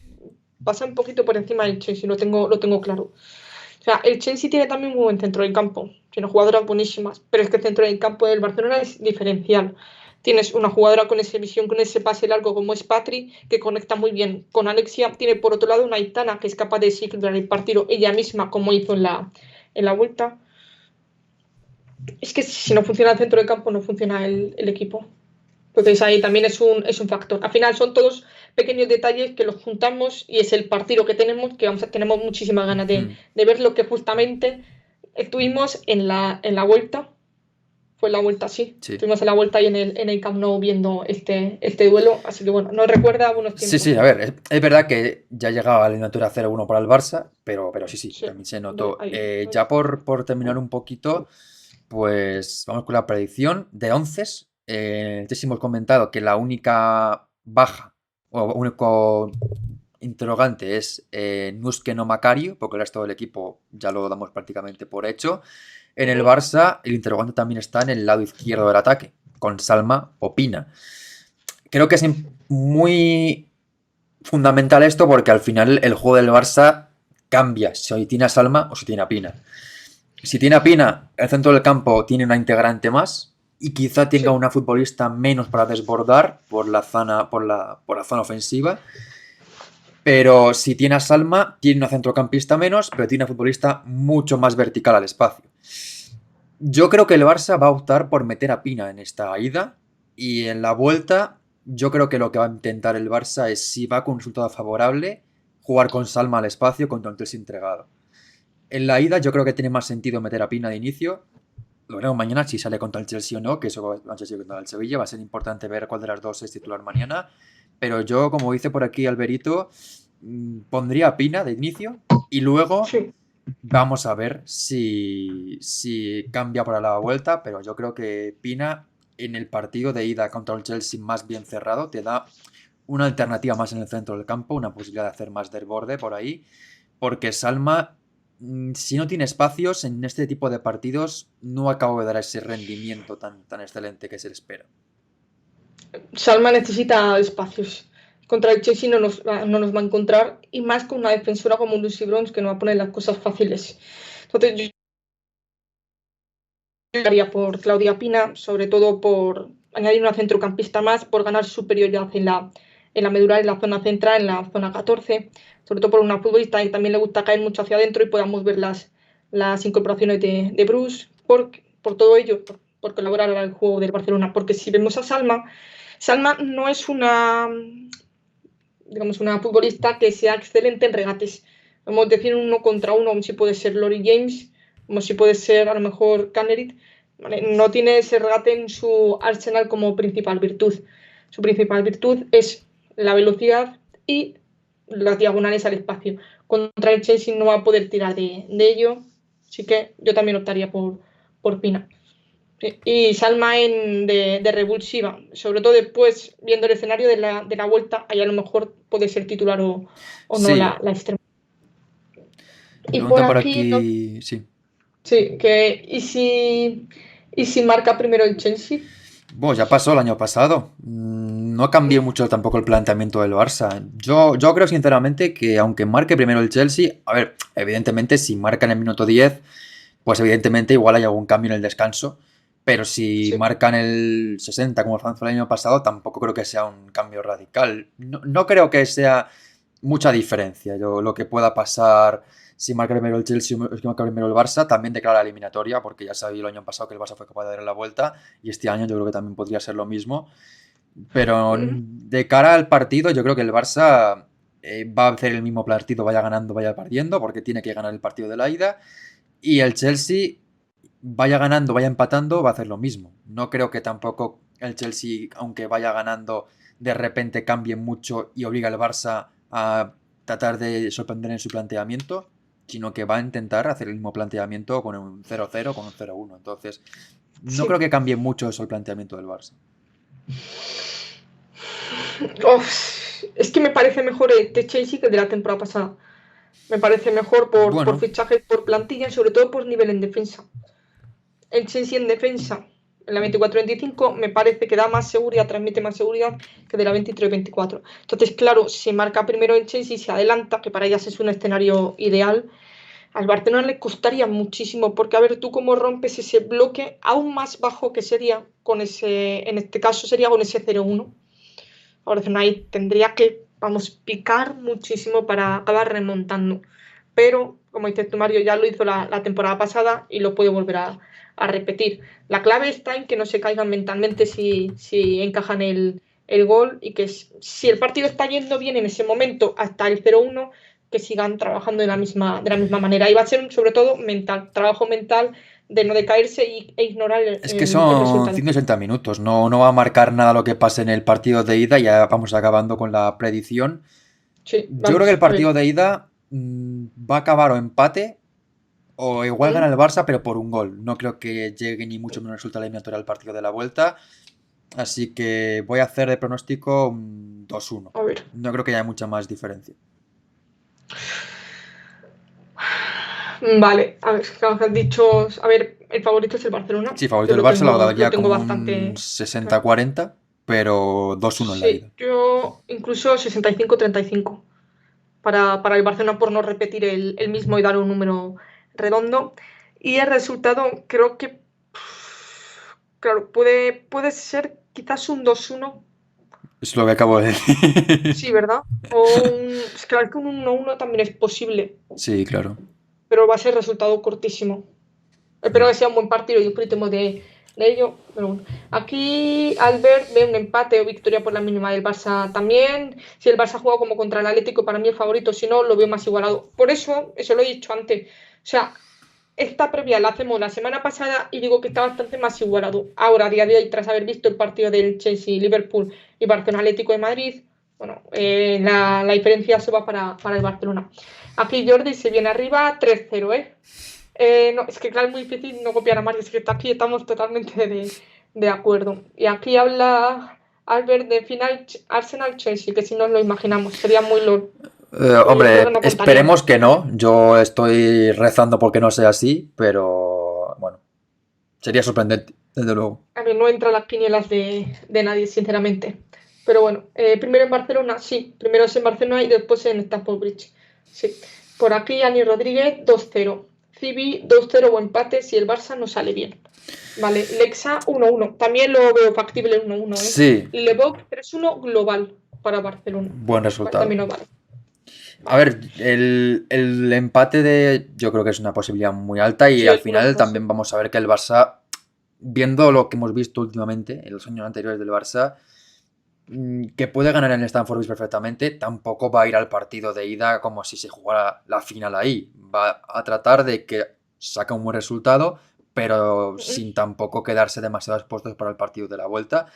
S1: pasa un poquito por encima del Chelsea, lo tengo claro. O sea, el Chelsea tiene también un buen centro del campo, tiene jugadoras buenísimas, pero es que el centro del campo del Barcelona es diferencial. Tienes una jugadora con esa visión, con ese pase largo como es Patri, que conecta muy bien con Alexia. Tiene por otro lado una Aitana que es capaz de desequilibrar el partido ella misma, como hizo en la vuelta. Es que si no funciona el centro del campo, no funciona el equipo. Entonces ahí también es un factor. Al final son todos pequeños detalles que los juntamos y es el partido que tenemos, que tenemos muchísimas ganas
S2: Hmm.
S1: de ver lo que justamente tuvimos en la vuelta. fue en la vuelta, sí.
S2: Sí.
S1: Estuvimos en la vuelta y en el Camp Nou viendo este duelo, así que bueno, nos recuerda a buenos
S2: Sí,
S1: tiempos.
S2: sí, a ver, es verdad que ya llegaba la eliminatoria 0-1 para el Barça, pero sí,
S1: Sí,
S2: también se notó.
S1: ahí.
S2: Ya por terminar un poquito, pues vamos con la predicción de onces. Antes hemos comentado que la única baja o único interrogante es Nuske no Macario, porque el resto del equipo ya lo damos prácticamente por hecho. En el Barça, el interrogante también está en el lado izquierdo del ataque, con Salma o Pina. Creo que es muy fundamental esto porque al final el juego del Barça cambia si hoy tiene a Salma o si tiene a Pina. Si tiene a Pina, el centro del campo tiene una integrante más y quizá tenga
S1: Sí.
S2: una futbolista menos para desbordar por la zona ofensiva. Pero si tiene a Salma, tiene una centrocampista menos, pero tiene una futbolista mucho más vertical al espacio. Yo creo que el Barça va a optar por meter a Pina en esta ida y en la vuelta yo creo que lo que va a intentar el Barça es, si va con un resultado favorable, jugar con Salma al espacio contra un Chelsea entregado. En la ida yo creo que tiene más sentido meter a Pina de inicio. Lo veremos mañana si sale contra el Chelsea o no, que eso va a ser contra el Sevilla. Va a ser importante ver cuál de las dos es titular mañana. Pero yo, como dice por aquí Alberito, pondría a Pina de inicio y luego
S1: Sí.
S2: vamos a ver si cambia para la vuelta. Pero yo creo que Pina en el partido de ida contra el Chelsea más bien cerrado te da una alternativa más en el centro del campo, una posibilidad de hacer más desborde por ahí. Porque Salma, si no tiene espacios en este tipo de partidos, no acabo de dar ese rendimiento tan excelente que se le espera.
S1: Salma necesita espacios. Contra el Chelsea no nos va a encontrar, y más con una defensora como Lucy Bronze, que no va a poner las cosas fáciles. Entonces yo haría por Claudia Pina, sobre todo por añadir una centrocampista más, por ganar superioridad en la medular, en la zona central, en la zona 14, sobre todo por una futbolista que también le gusta caer mucho hacia adentro y podamos ver las incorporaciones de Bruce, por todo ello, por colaborar al juego del Barcelona. Porque si vemos a Salma no es una futbolista que sea excelente en regates. Vamos a decir uno contra uno, como si puede ser Lori James, como si puede ser a lo mejor Cannerit. ¿Vale? No tiene ese regate en su arsenal como principal virtud. Su principal virtud es la velocidad y las diagonales al espacio. Contra el Chelsea no va a poder tirar de ello, así que yo también optaría por Pina. Y Salma de revulsiva, sobre todo después, viendo el escenario de la vuelta, ahí a lo mejor puede ser titular o no
S2: Sí,
S1: la extrema. Y por
S2: pregunta por
S1: aquí, no,
S2: aquí, sí.
S1: sí, ¿y si marca primero el Chelsea?
S2: Bueno, ya pasó el año pasado. No cambió mucho tampoco el planteamiento del Barça. Yo creo sinceramente que aunque marque primero el Chelsea, a ver, evidentemente si marca en el minuto 10, pues evidentemente igual hay algún cambio en el descanso. Pero si
S1: Sí.
S2: marcan el 60 como fue el año pasado, tampoco creo que sea un cambio radical. No creo que sea mucha diferencia. Lo que pueda pasar si marca primero el Chelsea o si marca primero el Barça, también declara la eliminatoria, porque ya sabía el año pasado que el Barça fue capaz de dar la vuelta y este año yo creo que también podría ser lo mismo. Pero de cara al partido, yo creo que el Barça va a hacer el mismo partido, vaya ganando, vaya perdiendo, porque tiene que ganar el partido de la ida. Y el Chelsea, vaya ganando, vaya empatando, va a hacer lo mismo. No creo que tampoco el Chelsea, aunque vaya ganando, de repente cambie mucho y obliga al Barça a tratar de sorprender en su planteamiento, sino que va a intentar hacer el mismo planteamiento con un 0-0, con un 0-1. Entonces, no
S1: Sí.
S2: creo que cambie mucho eso el planteamiento del Barça.
S1: Es que me parece mejor el de Chelsea que el de la temporada pasada. Me parece mejor por
S2: Bueno,
S1: fichajes, por plantilla y sobre todo por nivel en defensa. El Chelsea en defensa en la 24-25 me parece que da más seguridad, transmite más seguridad que de la 23-24. Entonces, claro, si marca primero el Chelsea y se adelanta, que para ellas es un escenario ideal, al Barcelona le costaría muchísimo, porque a ver tú cómo rompes ese bloque aún más bajo que sería con ese, en este caso sería con ese 0-1. Ahora ahí tendría que, vamos, picar muchísimo para acabar remontando. Pero, como dices tú, Mario, ya lo hizo la temporada pasada y lo puede volver a repetir. La clave está en que no se caigan mentalmente si encajan el gol, y que si el partido está yendo bien en ese momento hasta el 0-1, que sigan trabajando de la misma manera. Y va a ser sobre todo mental, trabajo mental de no decaerse e ignorar
S2: Es que
S1: el
S2: son
S1: resultado.
S2: 160 minutos, no va a marcar nada lo que pase en el partido de ida, ya vamos acabando con la predicción.
S1: Sí,
S2: Yo creo que el
S1: vamos, a ver.
S2: partido de ida va a acabar o empate o igual gana
S1: ¿Mm?
S2: el Barça, pero por un gol. No creo que llegue ni mucho menos resultado eliminatorio al partido de la vuelta. Así que voy a hacer de pronóstico un 2-1.
S1: A ver.
S2: No creo que haya mucha más diferencia.
S1: Vale, a ver, claro que has dicho. A ver, el favorito es el Barcelona.
S2: Sí, favorito
S1: Yo
S2: del Barça lo
S1: lo
S2: daría
S1: tengo
S2: como un
S1: bastante claro.
S2: 60-40, pero 2-1 en la ida.
S1: Sí, yo incluso 65-35 para el Barcelona por no repetir el mismo y dar un número redondo. Y el resultado creo que, claro, puede ser quizás un 2-1.
S2: Es lo que acabo de decir.
S1: Sí, ¿verdad? O es claro que un 1-1 también es posible,
S2: Sí, claro.
S1: pero va a ser resultado cortísimo. Espero que sea un buen partido y disfrutemos de ello. Pero bueno. Aquí Albert ve un empate o victoria por la mínima del Barça también. Si el Barça juega como contra el Atlético, para mí el favorito, si no, lo veo más igualado. Por eso lo he dicho antes. O sea, esta previa la hacemos la semana pasada y digo que está bastante más igualado. Ahora, a día de hoy, tras haber visto el partido del Chelsea, Liverpool y Barcelona Atlético de Madrid, bueno, la diferencia se va para el Barcelona. Aquí Jordi se viene arriba 3-0, ¿eh? No, es que claro, es muy difícil no copiar a Mario, es que aquí estamos totalmente de acuerdo. Y aquí habla Albert de final Arsenal-Chelsea, que si no lo imaginamos, sería muy LOL. Y yo creo que
S2: Hombre,
S1: no contaríamos.
S2: esperemos que no. Yo estoy rezando porque no sea así, pero bueno, sería sorprendente, desde luego.
S1: A mí no entra las quinielas de nadie, sinceramente. Pero bueno, primero en Barcelona, sí. Primero es en Barcelona y después en Stamford Bridge. Sí. Por aquí, Ani Rodríguez, 2-0. Civi, 2-0 o empate si el Barça no sale bien. Vale, Lexa 1-1. También lo veo factible 1-1, ¿eh?
S2: Sí,
S1: Leboc 3-1 global para Barcelona.
S2: buen resultado.
S1: También no vale.
S2: A
S1: Vale.
S2: ver, el empate yo creo que es una posibilidad muy alta y
S1: Sí,
S2: al
S1: el
S2: final
S1: 1-1, sí.
S2: también vamos a ver que el Barça, viendo lo que hemos visto últimamente en los años anteriores del Barça, que puede ganar en el Stamford Bridge perfectamente, tampoco va a ir al partido de ida como si se jugara la final ahí. Va a tratar de que saque un buen resultado, pero sin tampoco quedarse demasiado expuestos para el partido de la vuelta,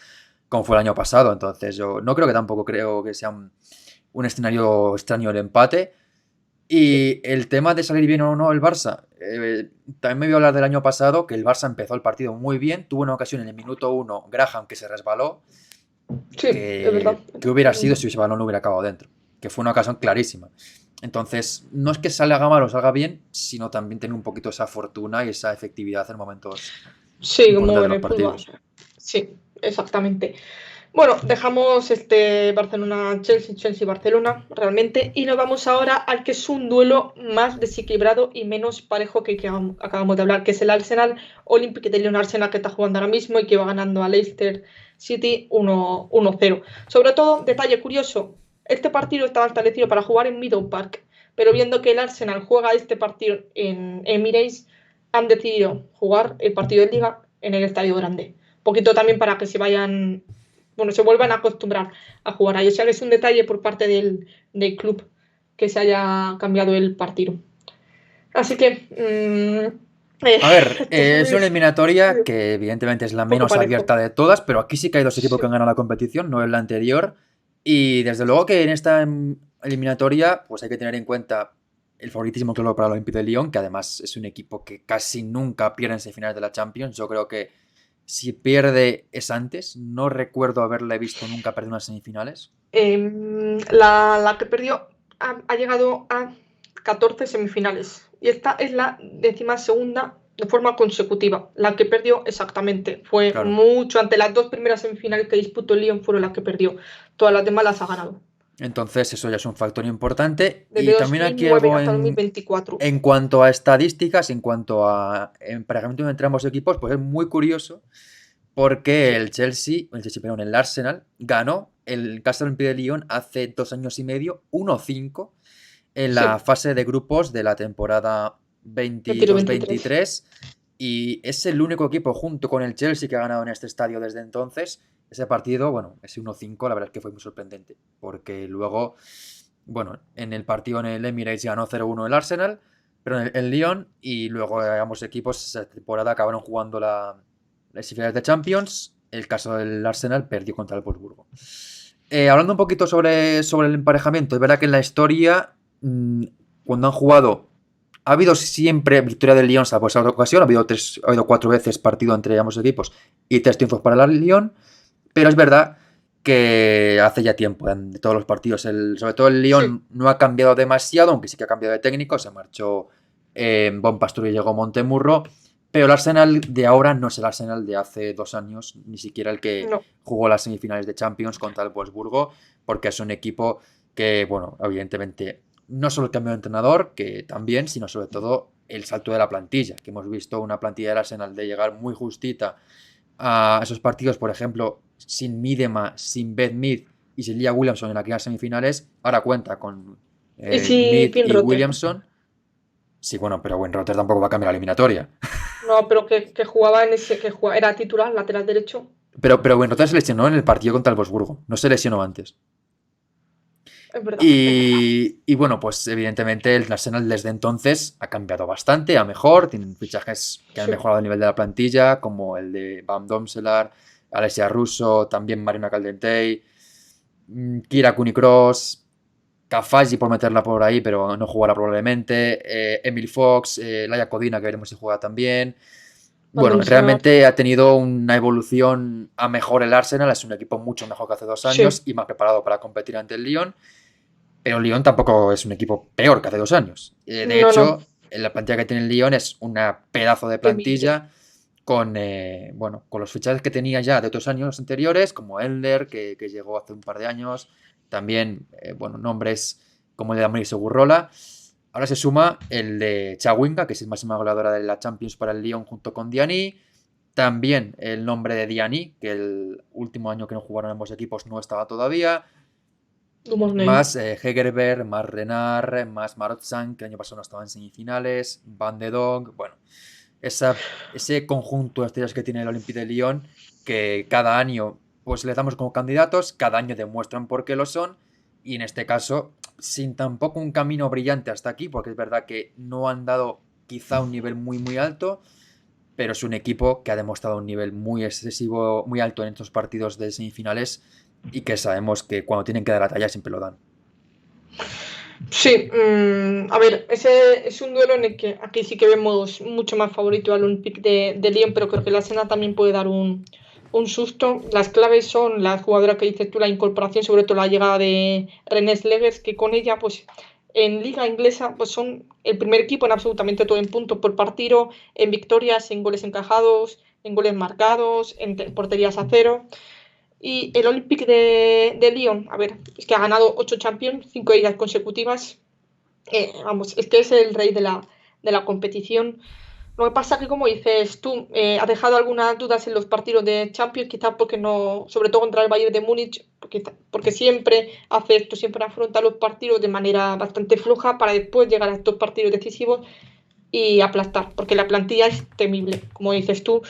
S2: como fue el año pasado. Entonces yo no creo que tampoco creo que sea un escenario extraño el empate.
S1: Sí.
S2: Y el tema de salir bien o no el Barça, también me voy a hablar del año pasado, que el Barça empezó el partido muy bien, tuvo una ocasión en el minuto 1, Graham, que se resbaló,
S1: Sí, es verdad.
S2: que hubiera sido si ese balón no hubiera acabado dentro, que fue una ocasión clarísima. Entonces, no es que salga mal o salga bien, sino también tener un poquito esa fortuna y esa efectividad en momentos
S1: Sí, como
S2: importantes de
S1: en
S2: los
S1: el fútbol.
S2: partidos.
S1: Sí, exactamente. Bueno, dejamos este Barcelona-Chelsea, Chelsea-Barcelona, realmente, y nos vamos ahora al que es un duelo más desequilibrado y menos parejo que acabamos de hablar, que es el Arsenal Olympique de Lyon Arsenal que está jugando ahora mismo y que va ganando a Leicester City 1-0. Sobre todo, detalle curioso, este partido estaba establecido para jugar en Meadow Park, pero viendo que el Arsenal juega este partido en Emirates, han decidido jugar el partido de Liga en el Estadio Grande. Un poquito también para que se vuelvan a acostumbrar a jugar ahí. O sea que es un detalle por parte del club que se haya cambiado el partido. Así que
S2: A ver,
S1: esto es
S2: es una eliminatoria
S1: un
S2: que evidentemente es la
S1: poco
S2: menos
S1: parejo.
S2: abierta de todas, pero aquí sí que hay dos equipos que
S1: Sí.
S2: han ganado la competición, no en la anterior. Y desde luego que en esta eliminatoria, pues hay que tener en cuenta el favoritismo claro para el Olympique de Lyon, que además es un equipo que casi nunca pierde en semifinales de la Champions. Yo creo que si pierde es antes. No recuerdo haberle visto nunca perder unas semifinales.
S1: La que perdió ha llegado a 14 semifinales y esta es la 12ª de forma consecutiva. La que perdió exactamente fue
S2: Claro.
S1: mucho antes. Las dos primeras semifinales que disputó el Lyon fueron las que perdió. Todas las demás las ha ganado.
S2: Entonces eso ya es un factor importante.
S1: Desde
S2: Y también aquí
S1: 2009
S2: algo
S1: hasta 2024.
S2: en cuanto a estadísticas, en cuanto a emparejamiento entre ambos equipos, pues es muy curioso porque
S1: Sí,
S2: perdón, el Arsenal ganó el Castle Olympique de Lyon hace 2 años y medio, 1-5, en la
S1: sí,
S2: fase de grupos de la temporada
S1: 22-23.
S2: 22-23 y es el único equipo junto con el Chelsea que ha ganado en este estadio desde entonces. Ese partido, bueno, ese 1-5 la verdad es que fue muy sorprendente porque luego, bueno, en el partido en el Emirates ganó 0-1 el Arsenal, pero el Lyon, y luego ambos equipos esa temporada acabaron jugando las semifinales de Champions. El caso del Arsenal perdió contra el Wolfsburgo. Hablando un poquito sobre el emparejamiento, es verdad que en la historia, cuando han jugado, ha habido siempre victoria del Lyon, salvo esa otra ocasión, ha habido 4 veces partido entre ambos equipos y 3 triunfos para el Lyon, pero es verdad que hace ya tiempo de todos los partidos, sobre todo el
S1: Sí,
S2: Lyon no ha cambiado demasiado, aunque sí que ha cambiado de técnico, se marchó Bon Pastor y llegó Montemurro, pero el Arsenal de ahora no es el Arsenal de hace 2 años, ni siquiera el que
S1: no.
S2: jugó las semifinales de Champions contra el Wolfsburgo, porque es un equipo que, bueno, evidentemente, no solo el cambio de entrenador, que también, sino sobre todo el salto de la plantilla, que hemos visto una plantilla del Arsenal de llegar muy justita a esos partidos, por ejemplo, sin Midema, sin Beth Mead y sin Leah Williamson en aquellas semifinales, ahora cuenta con
S1: Y si
S2: Mead y
S1: Finrote.
S2: Williamson. Sí, bueno, pero Rotter tampoco va a cambiar la eliminatoria.
S1: No, pero que jugaba en ese, era titular, lateral derecho.
S2: Pero Rotter se lesionó en el partido contra el Wolfsburgo, no se lesionó antes.
S1: Es verdad, es verdad.
S2: Y bueno, pues evidentemente el Arsenal desde entonces ha cambiado bastante, a mejor, tienen fichajes que han
S1: Sí.
S2: mejorado el nivel de la plantilla, como el de Bam Domselar, Alessia Russo, también Marina Caldentey, Kira Kunikross, Kafaji por meterla por ahí, pero no jugará probablemente, Emil Fox, Laia Codina, que veremos si juega también. Bueno,
S1: Random Seller.
S2: realmente ha tenido una evolución a mejor el Arsenal, es un equipo mucho mejor que hace dos
S1: Sí.
S2: años y más preparado para competir ante el Lyon. Pero Lyon tampoco es un equipo peor que hace 2 años. De
S1: No, no.
S2: hecho, la plantilla que tiene el Lyon es una pedazo de
S1: Temible.
S2: plantilla con, bueno, con los fichajes que tenía ya de otros años anteriores, como Elder, que llegó hace un par de años. También, bueno, nombres como el de Amarillo Gurrola. Ahora se suma el de Chawinga, que es el máxima goleadora de la Champions para el Lyon junto con Diani. También el nombre de Diani, que el último año que no jugaron ambos equipos no estaba todavía.
S1: Dumournay.
S2: Más Hegerberg, más Renard, más Marotzan, que el año pasado no estaba en semifinales, Van de Donk, bueno, ese conjunto de estrellas que tiene el Olympique de Lyon, que cada año pues les damos como candidatos, cada año demuestran por qué lo son, y en este caso, sin tampoco un camino brillante hasta aquí, porque es verdad que no han dado quizá un nivel muy muy alto, pero es un equipo que ha demostrado un nivel muy excesivo, muy alto en estos partidos de semifinales y que sabemos que cuando tienen que dar la talla siempre lo dan.
S1: Sí, a ver, ese es un duelo en el que aquí sí que vemos mucho más favorito al Olympique de Lyon, pero creo que la Sena también puede dar un susto. Las claves son la jugadora que dices tú, la incorporación, sobre todo la llegada de René Sleggers, que con ella, pues en liga inglesa, pues son el primer equipo en absolutamente todo, en puntos por partido, en victorias, en goles encajados, en goles marcados, en porterías a cero. Y el Olympique de Lyon, a ver, es que ha ganado 8 Champions, 5 de ellas consecutivas. Vamos, es que es el rey de la competición. Lo que pasa es que, como dices tú, ha dejado algunas dudas en los partidos de Champions, quizás porque no, sobre todo contra el Bayern de Múnich, porque siempre hace esto, siempre afronta los partidos de manera bastante floja para después llegar a estos partidos decisivos y aplastar, porque la plantilla es temible, como dices tú.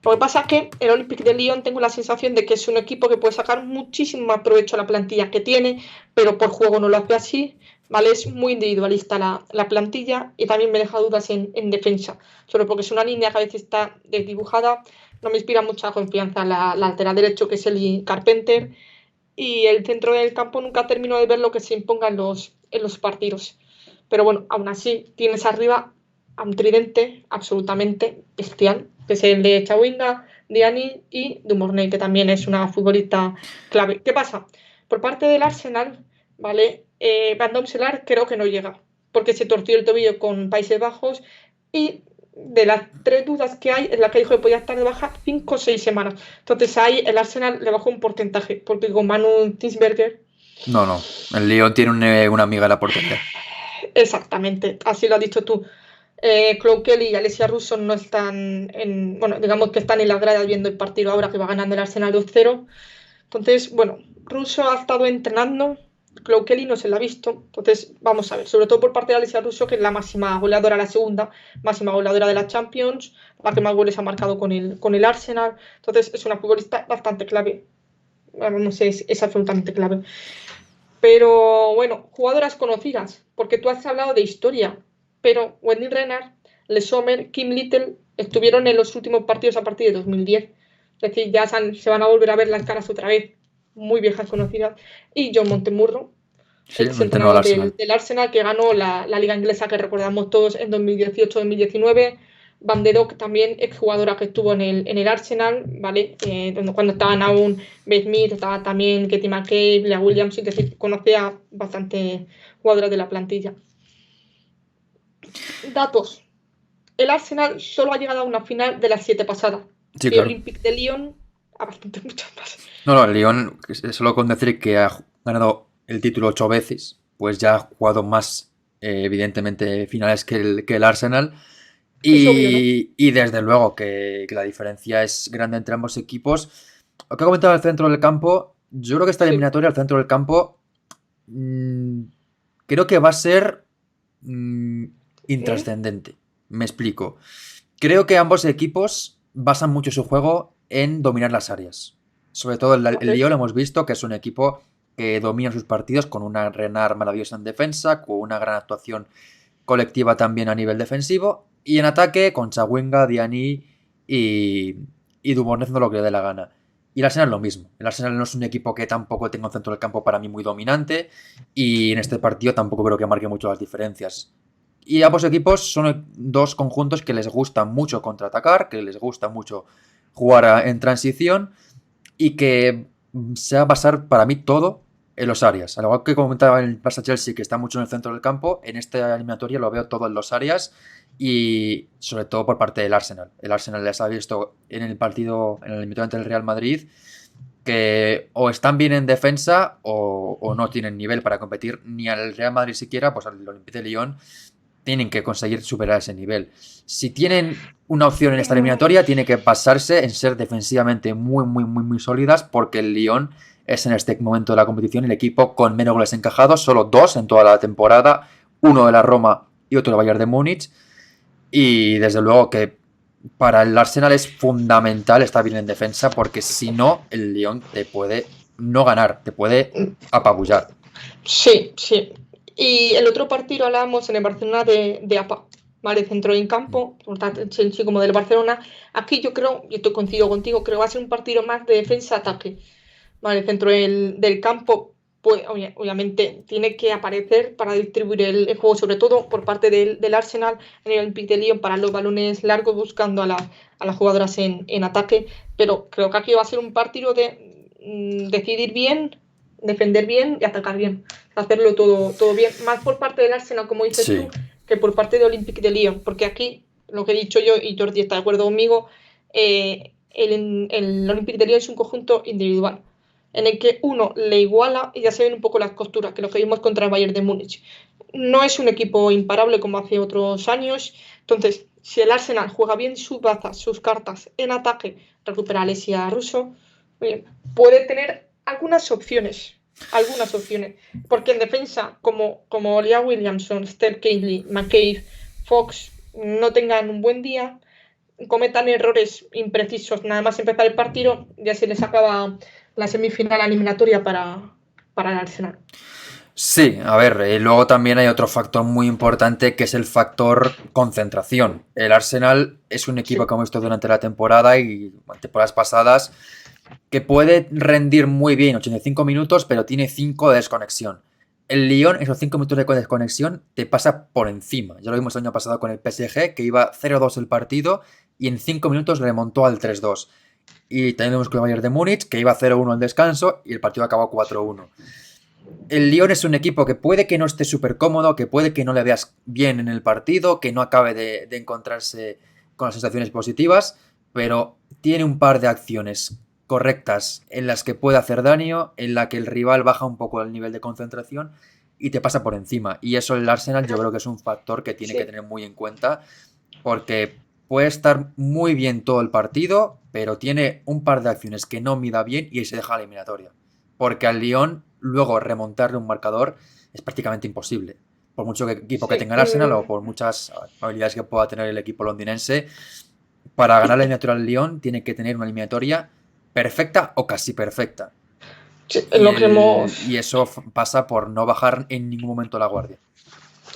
S1: Lo que pasa es que el Olympique de Lyon tengo la sensación de que es un equipo que puede sacar muchísimo más provecho a la plantilla que tiene, pero por juego no lo hace así, ¿vale? Es muy individualista la plantilla y también me deja dudas en defensa, sobre porque es una línea que a veces está desdibujada, no me inspira mucha confianza la lateral derecho que es el Carpenter y el centro del campo nunca termino de ver lo que se imponga en los partidos. Pero bueno, aún así tienes arriba a un tridente absolutamente bestial, que es el de Chawinga, Diani y Dumournay, que también es una futbolista clave. ¿Qué pasa? Por parte del Arsenal, ¿vale? Van Domselar creo que no llega, porque se torció el tobillo con Países Bajos y de las tres dudas que hay, es la que dijo que podía estar de baja 5 o 6 semanas. Entonces ahí el Arsenal le bajó un porcentaje, porque con Manu Tinsberger,
S2: No, no. El Lyon tiene una amiga en la portería.
S1: exactamente, así lo has dicho tú. Chloe Kelly y Alessia Russo no están bueno, digamos que están en las gradas viendo el partido ahora que va ganando el Arsenal 2-0. Entonces, bueno, Russo ha estado entrenando, Chloe Kelly no se la ha visto. Entonces, vamos a ver, sobre todo por parte de Alessia Russo, que es la máxima goleadora, la segunda máxima goleadora de la Champions, la que más goles ha marcado con el Arsenal. Entonces, es una futbolista bastante clave. Vamos, es absolutamente clave. Pero bueno, jugadoras conocidas, porque tú has hablado de historia. pero Wendy Renard, Le Sommer, Kim Little estuvieron en los últimos partidos a partir de 2010. Es decir, ya se van a volver a ver las caras otra vez, muy viejas conocidas. Y John Montemurro,
S2: Sí,
S1: ex
S2: me entrenó al
S1: entrenador
S2: Arsenal.
S1: del Arsenal, que ganó la liga inglesa que recordamos todos en 2018-2019. Van de Dock, también exjugadora que estuvo en el Arsenal, ¿vale? Cuando estaban aún Beth Smith, estaba también Katie McCabe, Lea Williams, es decir, conocía bastante jugadoras de la plantilla. Datos. El Arsenal solo ha llegado a una final de las 7 pasadas.
S2: Sí,
S1: Y el
S2: claro.
S1: Olympique de Lyon a bastante muchas más.
S2: No, el Lyon, solo con decir que ha ganado el título 8 veces, pues ya ha jugado más, evidentemente, finales que el Arsenal.
S1: Es obvio, ¿no?
S2: Y desde luego que la diferencia es grande entre ambos equipos. Lo que ha comentado el centro del campo, yo creo que esta
S1: Sí.
S2: eliminatoria al centro del campo mm, creo que va a ser intrascendente. Me explico. Creo que ambos equipos basan mucho su juego en dominar las áreas. Sobre todo el
S1: Vale.
S2: Lyon lo hemos visto, que es un equipo que domina sus partidos con una Renard maravillosa en defensa, con una gran actuación colectiva también a nivel defensivo, y en ataque con Chawinga, Diani y Dubonnet haciendo lo que le dé la gana. Y el Arsenal lo mismo. El Arsenal no es un equipo que tampoco tenga un centro del campo para mí muy dominante, y en este partido tampoco creo que marque mucho las diferencias. Y ambos equipos son dos conjuntos que les gusta mucho contraatacar, que les gusta mucho jugar en transición y que se va a basar para mí todo en los áreas. Al igual que comentaba en el Barça Chelsea, que está mucho en el centro del campo, en esta eliminatoria lo veo todo en los áreas y sobre todo por parte del Arsenal. El Arsenal les ha visto en el partido, en el eliminatoria ante el Real Madrid, que o están bien en defensa o no tienen nivel para competir ni al Real Madrid siquiera, pues al Olympique de Lyon tienen que conseguir superar ese nivel. Si tienen una opción en esta eliminatoria, tiene que basarse en ser defensivamente muy sólidas, porque el Lyon es en este momento de la competición el equipo con menos goles encajados, solo 2 en toda la temporada, uno de la Roma y otro de Bayern de Múnich. Y desde luego que para el Arsenal es fundamental estar bien en defensa, porque si no, el Lyon te puede no ganar, te puede apabullar.
S1: Sí, sí. Y el otro partido hablábamos en el Barcelona de APA, ¿vale? Centro en campo, por tanto, Chelsea como del Barcelona. Aquí yo creo, y esto coincido contigo, creo que va a ser un partido más de defensa-ataque, ¿vale? Centro del campo, pues obviamente tiene que aparecer para distribuir el juego, sobre todo por parte del Arsenal en el Olympique de Lyon para los balones largos buscando a las jugadoras en ataque, pero creo que aquí va a ser un partido de decidir bien, defender bien y atacar bien, hacerlo todo bien, más por parte del Arsenal, como dices
S2: Sí.
S1: tú, que por parte de Olympique de Lyon, porque aquí, lo que he dicho yo, y Jordi está de acuerdo conmigo, el Olympique de Lyon es un conjunto individual, en el que uno le iguala y ya se ven un poco las costuras, que lo que vimos contra el Bayern de Múnich. No es un equipo imparable como hace otros años, entonces, si el Arsenal juega bien sus bazas, sus cartas en ataque, recupera a Alessia Russo, puede tener algunas opciones, porque en defensa, como Lea Williamson, Steph Cayley, McCabe, Fox no tengan un buen día, cometan errores imprecisos, nada más empezar el partido, ya se les acaba la semifinal eliminatoria para el Arsenal.
S2: Sí, a ver, luego también hay otro factor muy importante que es el factor concentración. El Arsenal es un equipo
S1: Sí,
S2: que hemos visto durante la temporada y temporadas pasadas que puede rendir muy bien 85 minutos, pero tiene 5 de desconexión. El Lyon, esos 5 minutos de desconexión, te pasa por encima. Ya lo vimos el año pasado con el PSG, que iba 0-2 el partido y en 5 minutos remontó al 3-2. Y también vimos con el Bayern de Múnich, que iba 0-1 al descanso y el partido acabó 4-1. El Lyon es un equipo que puede que no esté súper cómodo, que puede que no le veas bien en el partido, que no acabe de encontrarse con las sensaciones positivas, pero tiene un par de acciones correctas en las que puede hacer daño, en la que el rival baja un poco el nivel de concentración y te pasa por encima. Y eso el Arsenal yo creo que es un factor que tiene que
S1: sí,
S2: tener muy en cuenta, porque puede estar muy bien todo el partido, pero tiene un par de acciones que no mida bien y se deja la eliminatoria. Porque al Lyon luego remontarle un marcador es prácticamente imposible. Por mucho equipo que
S1: sí.
S2: tenga el Arsenal o por muchas habilidades que pueda tener el equipo londinense, para ganar la eliminatoria al Lyon tiene que tener una eliminatoria perfecta o casi perfecta.
S1: Sí,
S2: Y,
S1: lo que hemos
S2: y eso pasa por no bajar en ningún momento la guardia.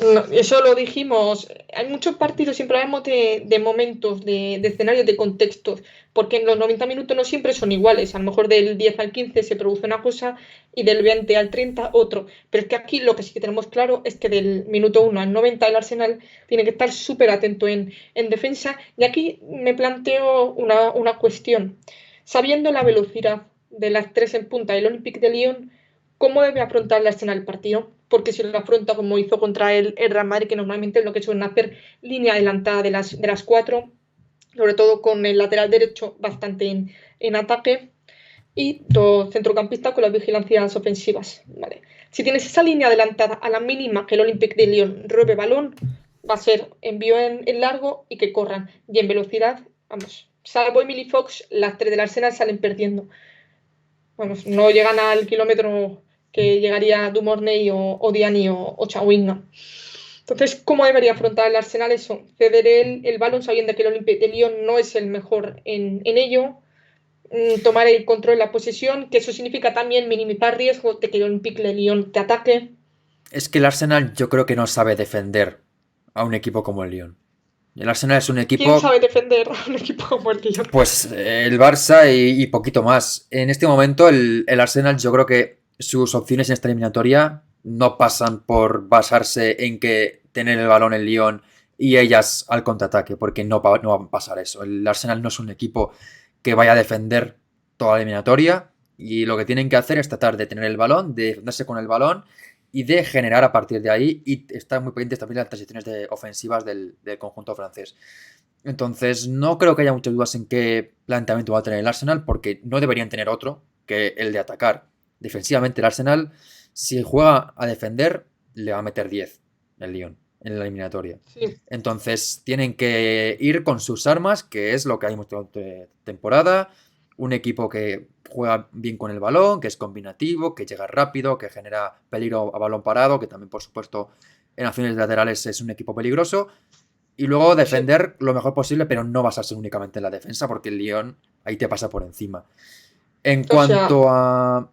S1: No, eso lo dijimos. Hay muchos partidos, siempre hablamos de momentos, de escenarios, de contextos, porque en los 90 minutos no siempre son iguales. A lo mejor del 10 al 15 se produce una cosa y del 20 al 30 otro. Pero es que aquí lo que sí que tenemos claro es que del minuto 1 al 90 el Arsenal tiene que estar súper atento en defensa. Y aquí me planteo una cuestión. Sabiendo la velocidad de las tres en punta del Olympique de Lyon, ¿cómo debe afrontar el Arsenal el partido? Porque si lo afronta como hizo contra el Real Madrid, que normalmente es lo que suelen hacer, línea adelantada de las cuatro, sobre todo con el lateral derecho bastante en ataque, y dos centrocampistas con las vigilancias ofensivas. ¿Vale? Si tienes esa línea adelantada a la mínima que el Olympique de Lyon robe balón, va a ser envío en largo y que corran. Y en velocidad, vamos, salvo Emily Fox, las tres del Arsenal salen perdiendo. Vamos, no llegan al kilómetro que llegaría Dumornay o Diani o Chawinga. Entonces, ¿cómo debería afrontar el Arsenal eso? Ceder el balón sabiendo que el Olympique de Lyon no es el mejor en ello, tomar el control de la posesión, que eso significa también minimizar riesgos de que el Olympique de Lyon te ataque.
S2: Es que el Arsenal yo creo que no sabe defender a un equipo como el Lyon. El Arsenal es un
S1: ¿Quién
S2: equipo,
S1: sabe defender a un equipo como el Lyon?
S2: pues el Barça y poquito más. En este momento el Arsenal yo creo que sus opciones en esta eliminatoria no pasan por basarse en que tener el balón el Lyon y ellas al contraataque, porque no va a pasar eso. El Arsenal no es un equipo que vaya a defender toda la eliminatoria y lo que tienen que hacer es tratar de tener el balón, de defenderse con el balón y de generar a partir de ahí y estar muy pendientes también de las transiciones ofensivas del conjunto francés. Entonces, no creo que haya muchas dudas en qué planteamiento va a tener el Arsenal, porque no deberían tener otro que el de atacar. Defensivamente, el Arsenal, si juega a defender, le va a meter 10 el Lyon en la eliminatoria.
S1: Sí,
S2: Entonces, tienen que ir con sus armas, que es lo que hay mostrado temporada. Un equipo que juega bien con el balón, que es combinativo, que llega rápido, que genera peligro a balón parado, que también, por supuesto, en acciones laterales es un equipo peligroso. Y luego
S1: sí.
S2: defender lo mejor posible, pero no basarse únicamente en la defensa, porque el Lyon ahí te pasa por encima. En
S1: O sea,
S2: cuanto a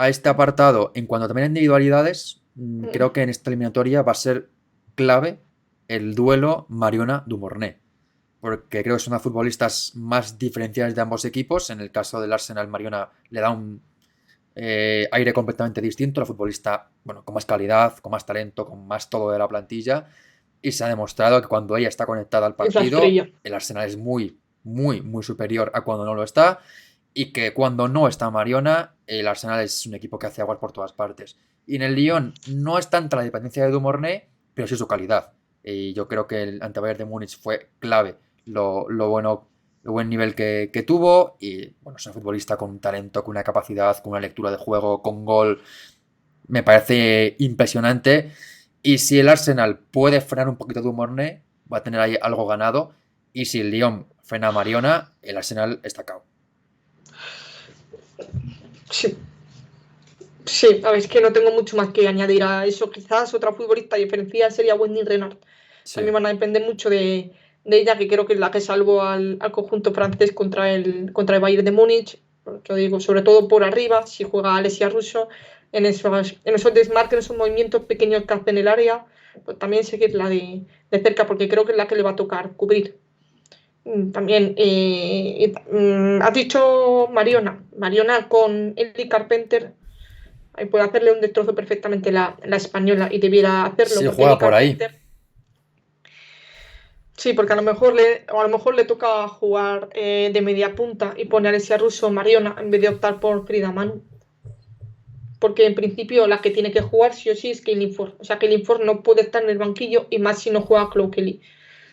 S2: este apartado, en cuanto también a individualidades,
S1: mm,
S2: creo que en esta eliminatoria va a ser clave el duelo Mariona-Dumornay, porque creo que son las futbolistas más diferenciales de ambos equipos. En el caso del Arsenal, Mariona le da un aire completamente distinto, la futbolista, bueno, con más calidad, con más talento, con más todo de la plantilla, y se ha demostrado que cuando ella está conectada al
S1: es la
S2: partido,
S1: estrella.
S2: el Arsenal es muy, muy, muy superior a cuando no lo está, y que cuando no está Mariona, el Arsenal es un equipo que hace aguas por todas partes. Y en el Lyon no es tanta la dependencia de Dumornay, pero sí su calidad. Y yo creo que el ante Bayern de Múnich fue clave lo bueno, el buen nivel que tuvo. Y bueno, es un futbolista con un talento, con una capacidad, con una lectura de juego, con gol. Me parece impresionante. Y si el Arsenal puede frenar un poquito de Dumornay, va a tener ahí algo ganado. Y si el Lyon frena a Mariona, el Arsenal está cao.
S1: Sí, sí, a ver, es que no tengo mucho más que añadir a eso. Quizás otra futbolista diferencial sería Wendy Renard.
S2: Sí.
S1: También van a depender mucho de ella, que creo que es la que salvó al conjunto francés contra el Bayern de Múnich. Yo digo, sobre todo por arriba, si juega Alessia Russo, en esos desmarques, en esos movimientos pequeños que hace en el área, pues también seguirla de cerca, porque creo que es la que le va a tocar cubrir. También, has dicho Mariona con Ellie Carpenter. Ahí puede hacerle un destrozo perfectamente la española y debiera hacerlo
S2: Sí,
S1: porque
S2: juega
S1: Lee
S2: por ahí.
S1: Carpenter, sí, porque a lo mejor le toca jugar de media punta y pone a Alessia Russo o Mariona en vez de optar por Frida Manu. Porque en principio la que tiene que jugar sí o sí es Kaylin Ford. O sea, Kaylin Ford no puede estar en el banquillo y más si no juega Chloe Kelly.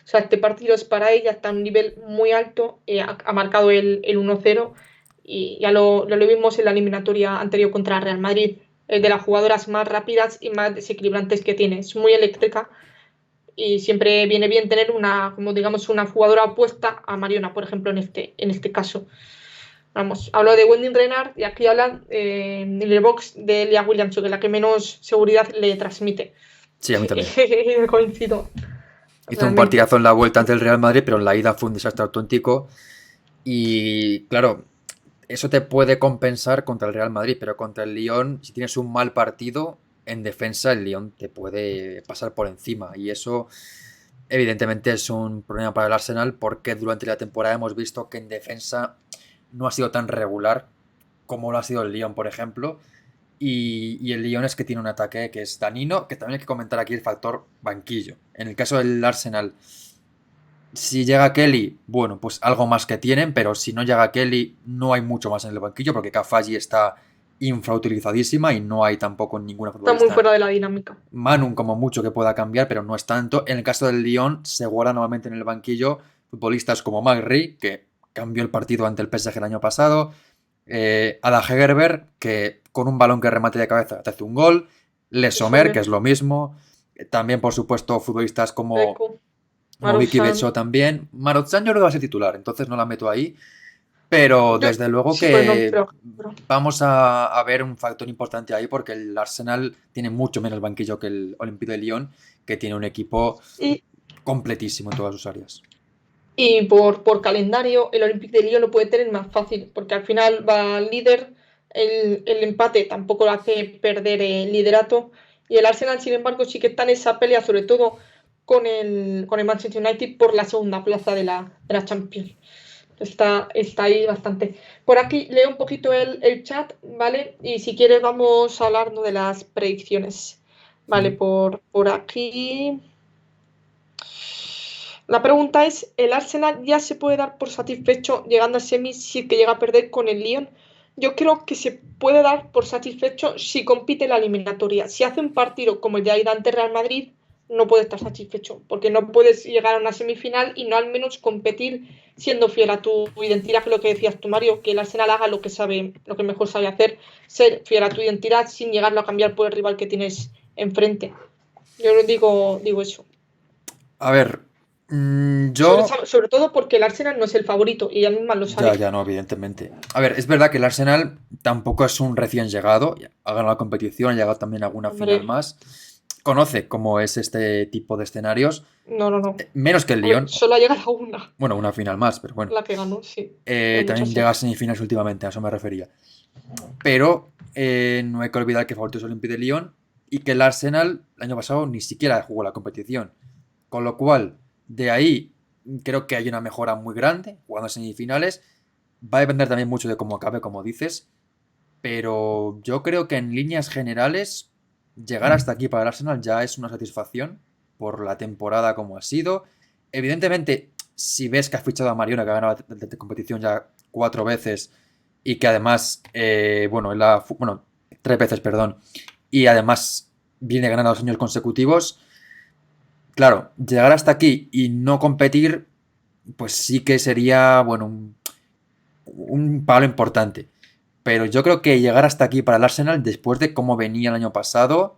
S1: O sea, este partido es para ella, está a un nivel muy alto, ha marcado el 1-0 y ya lo vimos en la eliminatoria anterior contra Real Madrid, de las jugadoras más rápidas y más desequilibrantes que tiene. Es muy eléctrica y siempre viene bien tener una, como digamos, una jugadora opuesta a Mariona, por ejemplo, en este caso. Vamos, hablo de Wendy Renard y aquí hablan en el box de Leah Williams, que es la que menos seguridad le transmite.
S2: Sí, a mí también.
S1: Coincido
S2: Hizo un
S1: totalmente.
S2: partidazo en la vuelta ante el Real Madrid, pero en la ida fue un desastre auténtico. Y claro, eso te puede compensar contra el Real Madrid, pero contra el Lyon, si tienes un mal partido, en defensa el Lyon te puede pasar por encima. Y eso, evidentemente, es un problema para el Arsenal porque durante la temporada hemos visto que en defensa no ha sido tan regular como lo ha sido el Lyon, por ejemplo. Y el Lyon es que tiene un ataque que es danino, que también hay que comentar aquí el factor banquillo. En el caso del Arsenal, si llega Kelly, bueno, pues algo más que tienen, pero si no llega Kelly, no hay mucho más en el banquillo porque Cafaggi está infrautilizadísima y no hay tampoco ninguna
S1: Está muy
S2: futbolista.
S1: fuera de la dinámica.
S2: Manun como mucho que pueda cambiar, pero no es tanto. En el caso del Lyon, se guarda nuevamente en el banquillo futbolistas como Magri, que cambió el partido ante el PSG el año pasado, Ada Hegerberg, que con un balón que remate de cabeza te hace un gol, Les Sommer, que es lo mismo. También, por supuesto, futbolistas como
S1: Deco,
S2: Vicky
S1: Marouane.
S2: Becho también. Marouane yo creo que va a ser titular, entonces no la meto ahí. Pero
S1: Yo,
S2: desde luego
S1: sí, pues no,
S2: que
S1: pero
S2: vamos a ver un factor importante ahí porque el Arsenal tiene mucho menos banquillo que el Olympique de Lyon, que tiene un equipo
S1: y,
S2: completísimo en todas sus áreas.
S1: y por calendario, el Olympique de Lyon lo puede tener más fácil, porque al final va líder, el empate tampoco lo hace perder el liderato, y el Arsenal, sin embargo, sí que está en esa pelea, sobre todo con el Manchester United por la segunda plaza de la Champions. Está ahí bastante. Por aquí leo un poquito el chat, ¿vale? Y si quieres vamos a hablar, ¿no?, de las predicciones. Vale,
S2: Mm.
S1: por aquí. La pregunta es, ¿el Arsenal ya se puede dar por satisfecho llegando a semis si que llega a perder con el Lyon? Yo creo que se puede dar por satisfecho si compite la eliminatoria. Si hace un partido como el de ahí ante Real Madrid, no puede estar satisfecho, porque no puedes llegar a una semifinal y no al menos competir siendo fiel a tu identidad, que es lo que decías tú, Mario, que el Arsenal haga lo que sabe, lo que mejor sabe hacer, ser fiel a tu identidad sin llegarlo a cambiar por el rival que tienes enfrente. Yo digo eso.
S2: A ver,
S1: Sobre,
S2: yo...
S1: sobre todo porque el Arsenal no es el favorito y ella misma lo
S2: Ya,
S1: sabe.
S2: ya, no, evidentemente. A ver, es verdad que el Arsenal tampoco es un recién llegado, ha ganado la competición, ha llegado también a alguna final
S1: Hombre,
S2: más, conoce cómo es este tipo de escenarios,
S1: no, no, no.
S2: menos que el
S1: Hombre,
S2: Lyon,
S1: solo ha llegado a una,
S2: bueno, una final más, pero bueno.
S1: la que ganó, sí. Pero muchas
S2: También llega a
S1: semis.
S2: semifinales últimamente, a eso me refería. Pero no hay que olvidar que favorito es el Olympique de Lyon y que el Arsenal el año pasado ni siquiera jugó la competición. Con lo cual, de ahí creo que hay una mejora muy grande jugando semifinales. Va a depender también mucho de cómo acabe, como dices. Pero yo creo que en líneas generales, llegar hasta aquí para el Arsenal ya es una satisfacción por la temporada como ha sido. Evidentemente, si ves que has fichado a Mariona, que ha ganado la competición ya 4 veces y que además, bueno, bueno, 3 veces, perdón, y además viene ganando 2 años consecutivos, claro, llegar hasta aquí y no competir, pues sí que sería, bueno, un palo importante. Pero yo creo que llegar hasta aquí para el Arsenal, después de cómo venía el año pasado,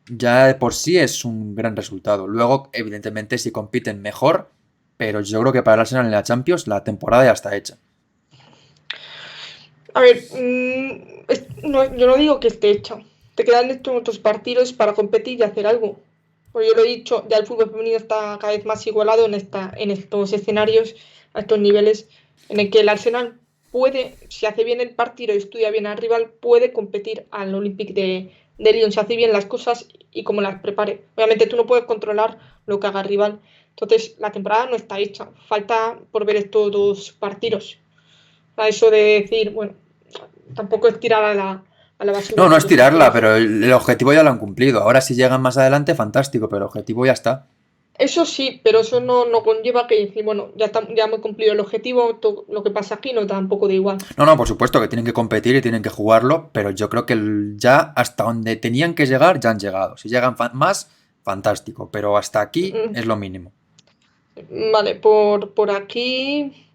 S2: ya de por sí es un gran resultado. Luego, evidentemente, si compiten mejor, pero yo creo que para el Arsenal en la Champions la temporada ya está hecha.
S1: A ver, yo no digo que esté hecha. Te quedan estos otros partidos para competir y hacer algo. Pues yo lo he dicho, ya el fútbol femenino está cada vez más igualado en estos escenarios, a estos niveles, en el que el Arsenal puede, si hace bien el partido y estudia bien al rival, puede competir al Olympique de Lyon, si hace bien las cosas y como las prepare. Obviamente tú no puedes controlar lo que haga el rival. Entonces la temporada no está hecha. Falta por ver estos dos partidos. A eso de decir, bueno, tampoco es tirar a la basura
S2: No, no es
S1: estos
S2: tirarla,
S1: partidos.
S2: pero el objetivo ya lo han cumplido. Ahora si llegan más adelante, fantástico, pero el objetivo ya está.
S1: Eso sí, pero eso no conlleva que decir, bueno, ya hemos cumplido el objetivo, lo que pasa aquí no da un poco de igual.
S2: No, no, por supuesto que tienen que competir y tienen que jugarlo, pero yo creo que ya hasta donde tenían que llegar ya han llegado. Si llegan más, fantástico, pero hasta aquí
S1: Mm,
S2: es lo mínimo.
S1: Vale, por aquí.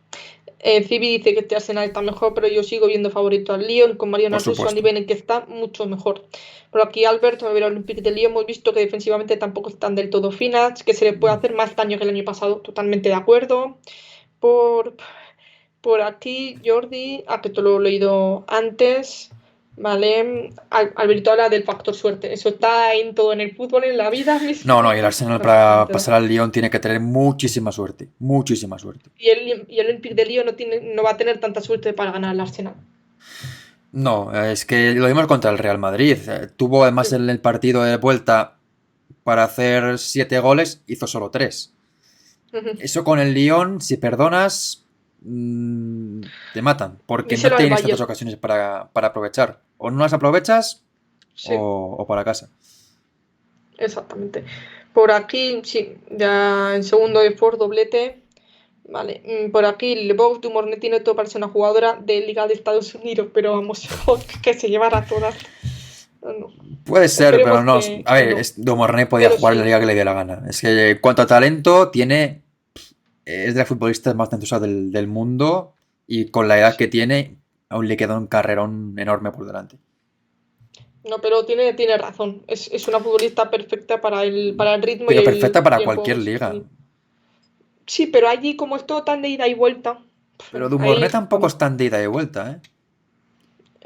S1: Cibi dice que este Arsenal está mejor, pero yo sigo viendo favorito al Lyon con Mariano
S2: Por
S1: Alonso a
S2: supuesto.
S1: nivel en que está mucho mejor. Por aquí Alberto, el Olympique de Lyon, hemos visto que defensivamente tampoco están del todo finas, que se le puede hacer más daño que el año pasado, totalmente de acuerdo. Por, por aquí Jordi, que te lo he leído antes, ¿vale? Alberto habla del factor suerte, eso está en todo, en el fútbol, en la vida
S2: No, no,
S1: misma,
S2: y el Arsenal para
S1: absolutamente todo.
S2: pasar al Lyon tiene que tener muchísima suerte, muchísima suerte.
S1: Y el Olympique de Lyon no va a tener tanta suerte para ganar al Arsenal.
S2: No, es que lo vimos contra el Real Madrid. Tuvo además
S1: Sí.
S2: en el partido de vuelta para hacer 7 goles, hizo solo 3.
S1: Ujú.
S2: Eso con el Lyon, si perdonas, te matan, porque no
S1: Díselo al
S2: tienes tantas
S1: Bayern.
S2: ocasiones para aprovechar. O no las aprovechas
S1: Sí,
S2: o para casa.
S1: exactamente. Por aquí, sí, ya en segundo de Ford, doblete. Vale, por aquí Le Box du Mornet tiene todo para ser una jugadora de Liga de Estados Unidos, pero vamos, que se llevara todas. No, no.
S2: Puede ser, pero
S1: Esperemos
S2: no. A
S1: que
S2: ver,
S1: no.
S2: Dumornay podía
S1: Pero
S2: jugar en la
S1: sí,
S2: liga que le diera la gana. Es que en cuanto a talento, es de las futbolistas más talentosas del mundo y con la edad que
S1: sí.
S2: tiene, aún le queda un carrerón enorme por delante.
S1: No, pero tiene razón. Es una futbolista perfecta para el ritmo
S2: Pero perfecta
S1: y
S2: para
S1: el juego
S2: cualquier
S1: que se
S2: liga.
S1: tiene. Sí, pero allí como es todo tan de ida y vuelta,
S2: Pero Dumornay
S1: ahí
S2: tampoco es
S1: vamos.
S2: tan de ida y vuelta, ¿eh?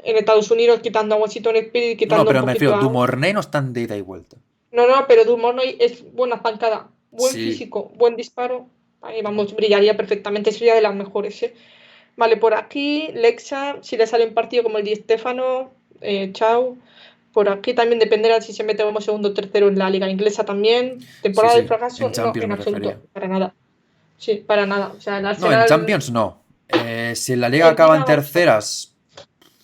S1: En Estados Unidos quitando a Washington Spirit,
S2: No, no,
S1: quitando un
S2: pero me refiero,
S1: poquito a...
S2: Dumornay no es tan de ida y vuelta.
S1: No, no, pero Dumont es buena zancada, buen
S2: Sí,
S1: físico, buen disparo. Ahí vamos, brillaría perfectamente, sería de las mejores, ¿eh? Vale, por aquí, Lexa, si le sale un partido como el Di Stéfano, chao. Por aquí también dependerá si se mete como segundo o tercero en la liga inglesa también.
S2: sí,
S1: Temporada de
S2: sí.
S1: fracaso,
S2: En
S1: no,
S2: Champions
S1: en
S2: me refería.
S1: absoluto, para nada. Sí, para nada. O sea, el
S2: No, en
S1: Arsenal
S2: Champions no. Si la liga
S1: en
S2: acaba en
S1: liga vamos a ver.
S2: terceras,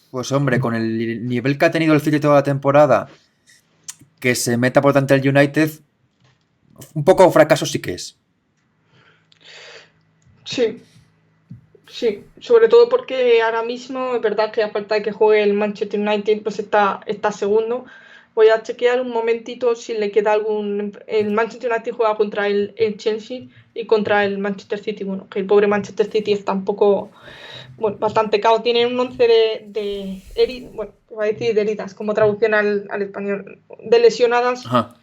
S2: pues hombre, con el nivel que ha tenido el City toda la temporada, que se meta por delante el United, un poco fracaso sí que es.
S1: Sí, sí, sobre todo porque ahora mismo es verdad que a falta de que juegue el Manchester United, pues está segundo. Voy a chequear un momentito si le queda algún... El Manchester United juega contra el Chelsea y contra el Manchester City. Bueno, que el pobre Manchester City está un poco, bueno, bastante cao. Tiene un 11 bueno, iba a decir de heridas, como traducción al español, de lesionadas
S2: Ajá.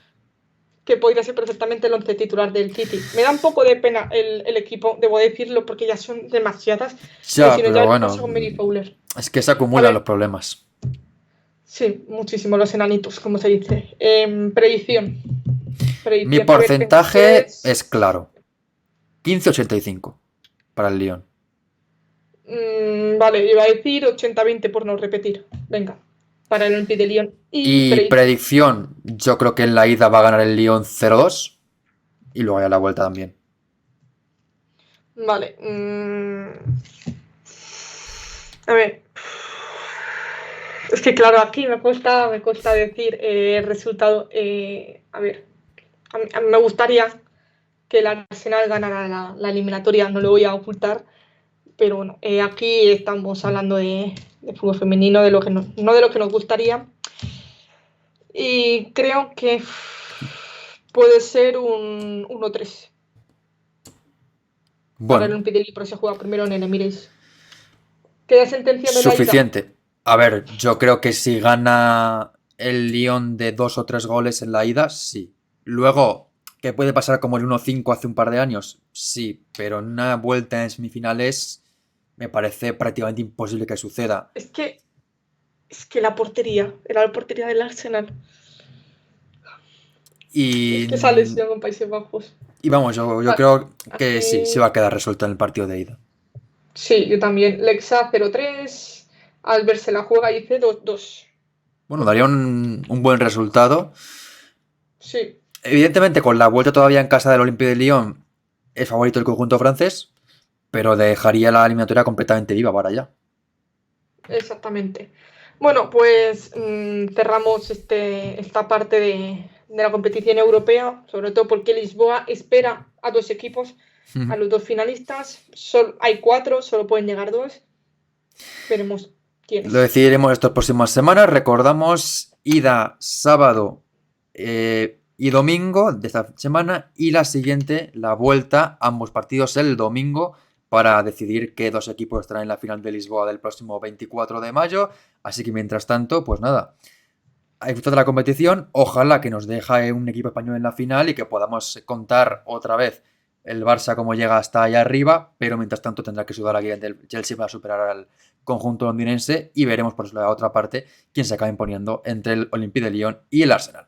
S1: que podría ser perfectamente el once titular del City. Me da un poco de pena el equipo, debo decirlo, porque ya son demasiadas
S2: Ya,
S1: lesiones.
S2: pero
S1: Ya me
S2: bueno,
S1: pasa con Mary Fowler.
S2: es que se
S1: A
S2: acumulan los
S1: ver,
S2: problemas.
S1: sí, muchísimo los enanitos, como se dice. Predicción.
S2: Mi
S1: Predicción. A ver, tengo
S2: porcentaje es
S1: tres.
S2: claro. 15,85 para el Lyon.
S1: Vale, iba a decir 80-20 por no repetir. Venga, para el Olympique de Lyon. Y
S2: Y
S1: predicción.
S2: predicción, yo creo que en la ida va a ganar el Lyon 0-2 y luego a la vuelta también.
S1: Vale. A ver. Es que claro, aquí me cuesta decir el resultado. A ver, a mí me gustaría que el Arsenal ganara la eliminatoria, no lo voy a ocultar, pero bueno, aquí estamos hablando de fútbol femenino, de lo que no de lo que nos gustaría. Y creo que puede ser un 1-3 para el
S2: Bueno,
S1: Olympique de Lyon, pero se juega primero en el Emirates. ¿Queda sentencia de la ida?
S2: suficiente. A ver, yo creo que si gana el Lyon de 2 o 3 goles en la ida, sí. Luego, ¿qué puede pasar como el 1-5 hace un par de años? Sí, pero en una vuelta en semifinales me parece prácticamente imposible que suceda.
S1: Es que, es que la portería, era la portería del Arsenal. Es
S2: Y,
S1: que esa lesión en Países Bajos.
S2: y vamos, yo
S1: Vale,
S2: creo que sí, sí va
S1: aquí
S2: a quedar resuelto en el partido de ida.
S1: sí, yo también. Lexa 0-3. Albert se la juega y dice 2-2.
S2: Bueno, daría un buen resultado.
S1: Sí,
S2: Evidentemente, con la vuelta todavía en casa del Olympique de Lyon, es favorito el conjunto francés, pero dejaría la eliminatoria completamente viva para allá.
S1: exactamente. Bueno, pues cerramos esta parte de la competición europea, sobre todo porque Lisboa espera a dos equipos, a los dos finalistas. Hay cuatro, solo pueden llegar dos. Veremos
S2: Lo
S1: quiénes.
S2: decidiremos estas próximas semanas. Recordamos ida sábado y domingo de esta semana y la siguiente, la vuelta, ambos partidos el domingo para decidir qué dos equipos estarán en la final de Lisboa del próximo 24 de mayo. Así que mientras tanto, pues nada, a disfrutar de la competición. Ojalá que nos deje un equipo español en la final y que podamos contar otra vez el Barça como llega hasta allá arriba, pero mientras tanto tendrá que sudar aquí el Chelsea para superar al conjunto londinense y veremos por la otra parte quién se acaba imponiendo entre el Olympique de Lyon y el Arsenal.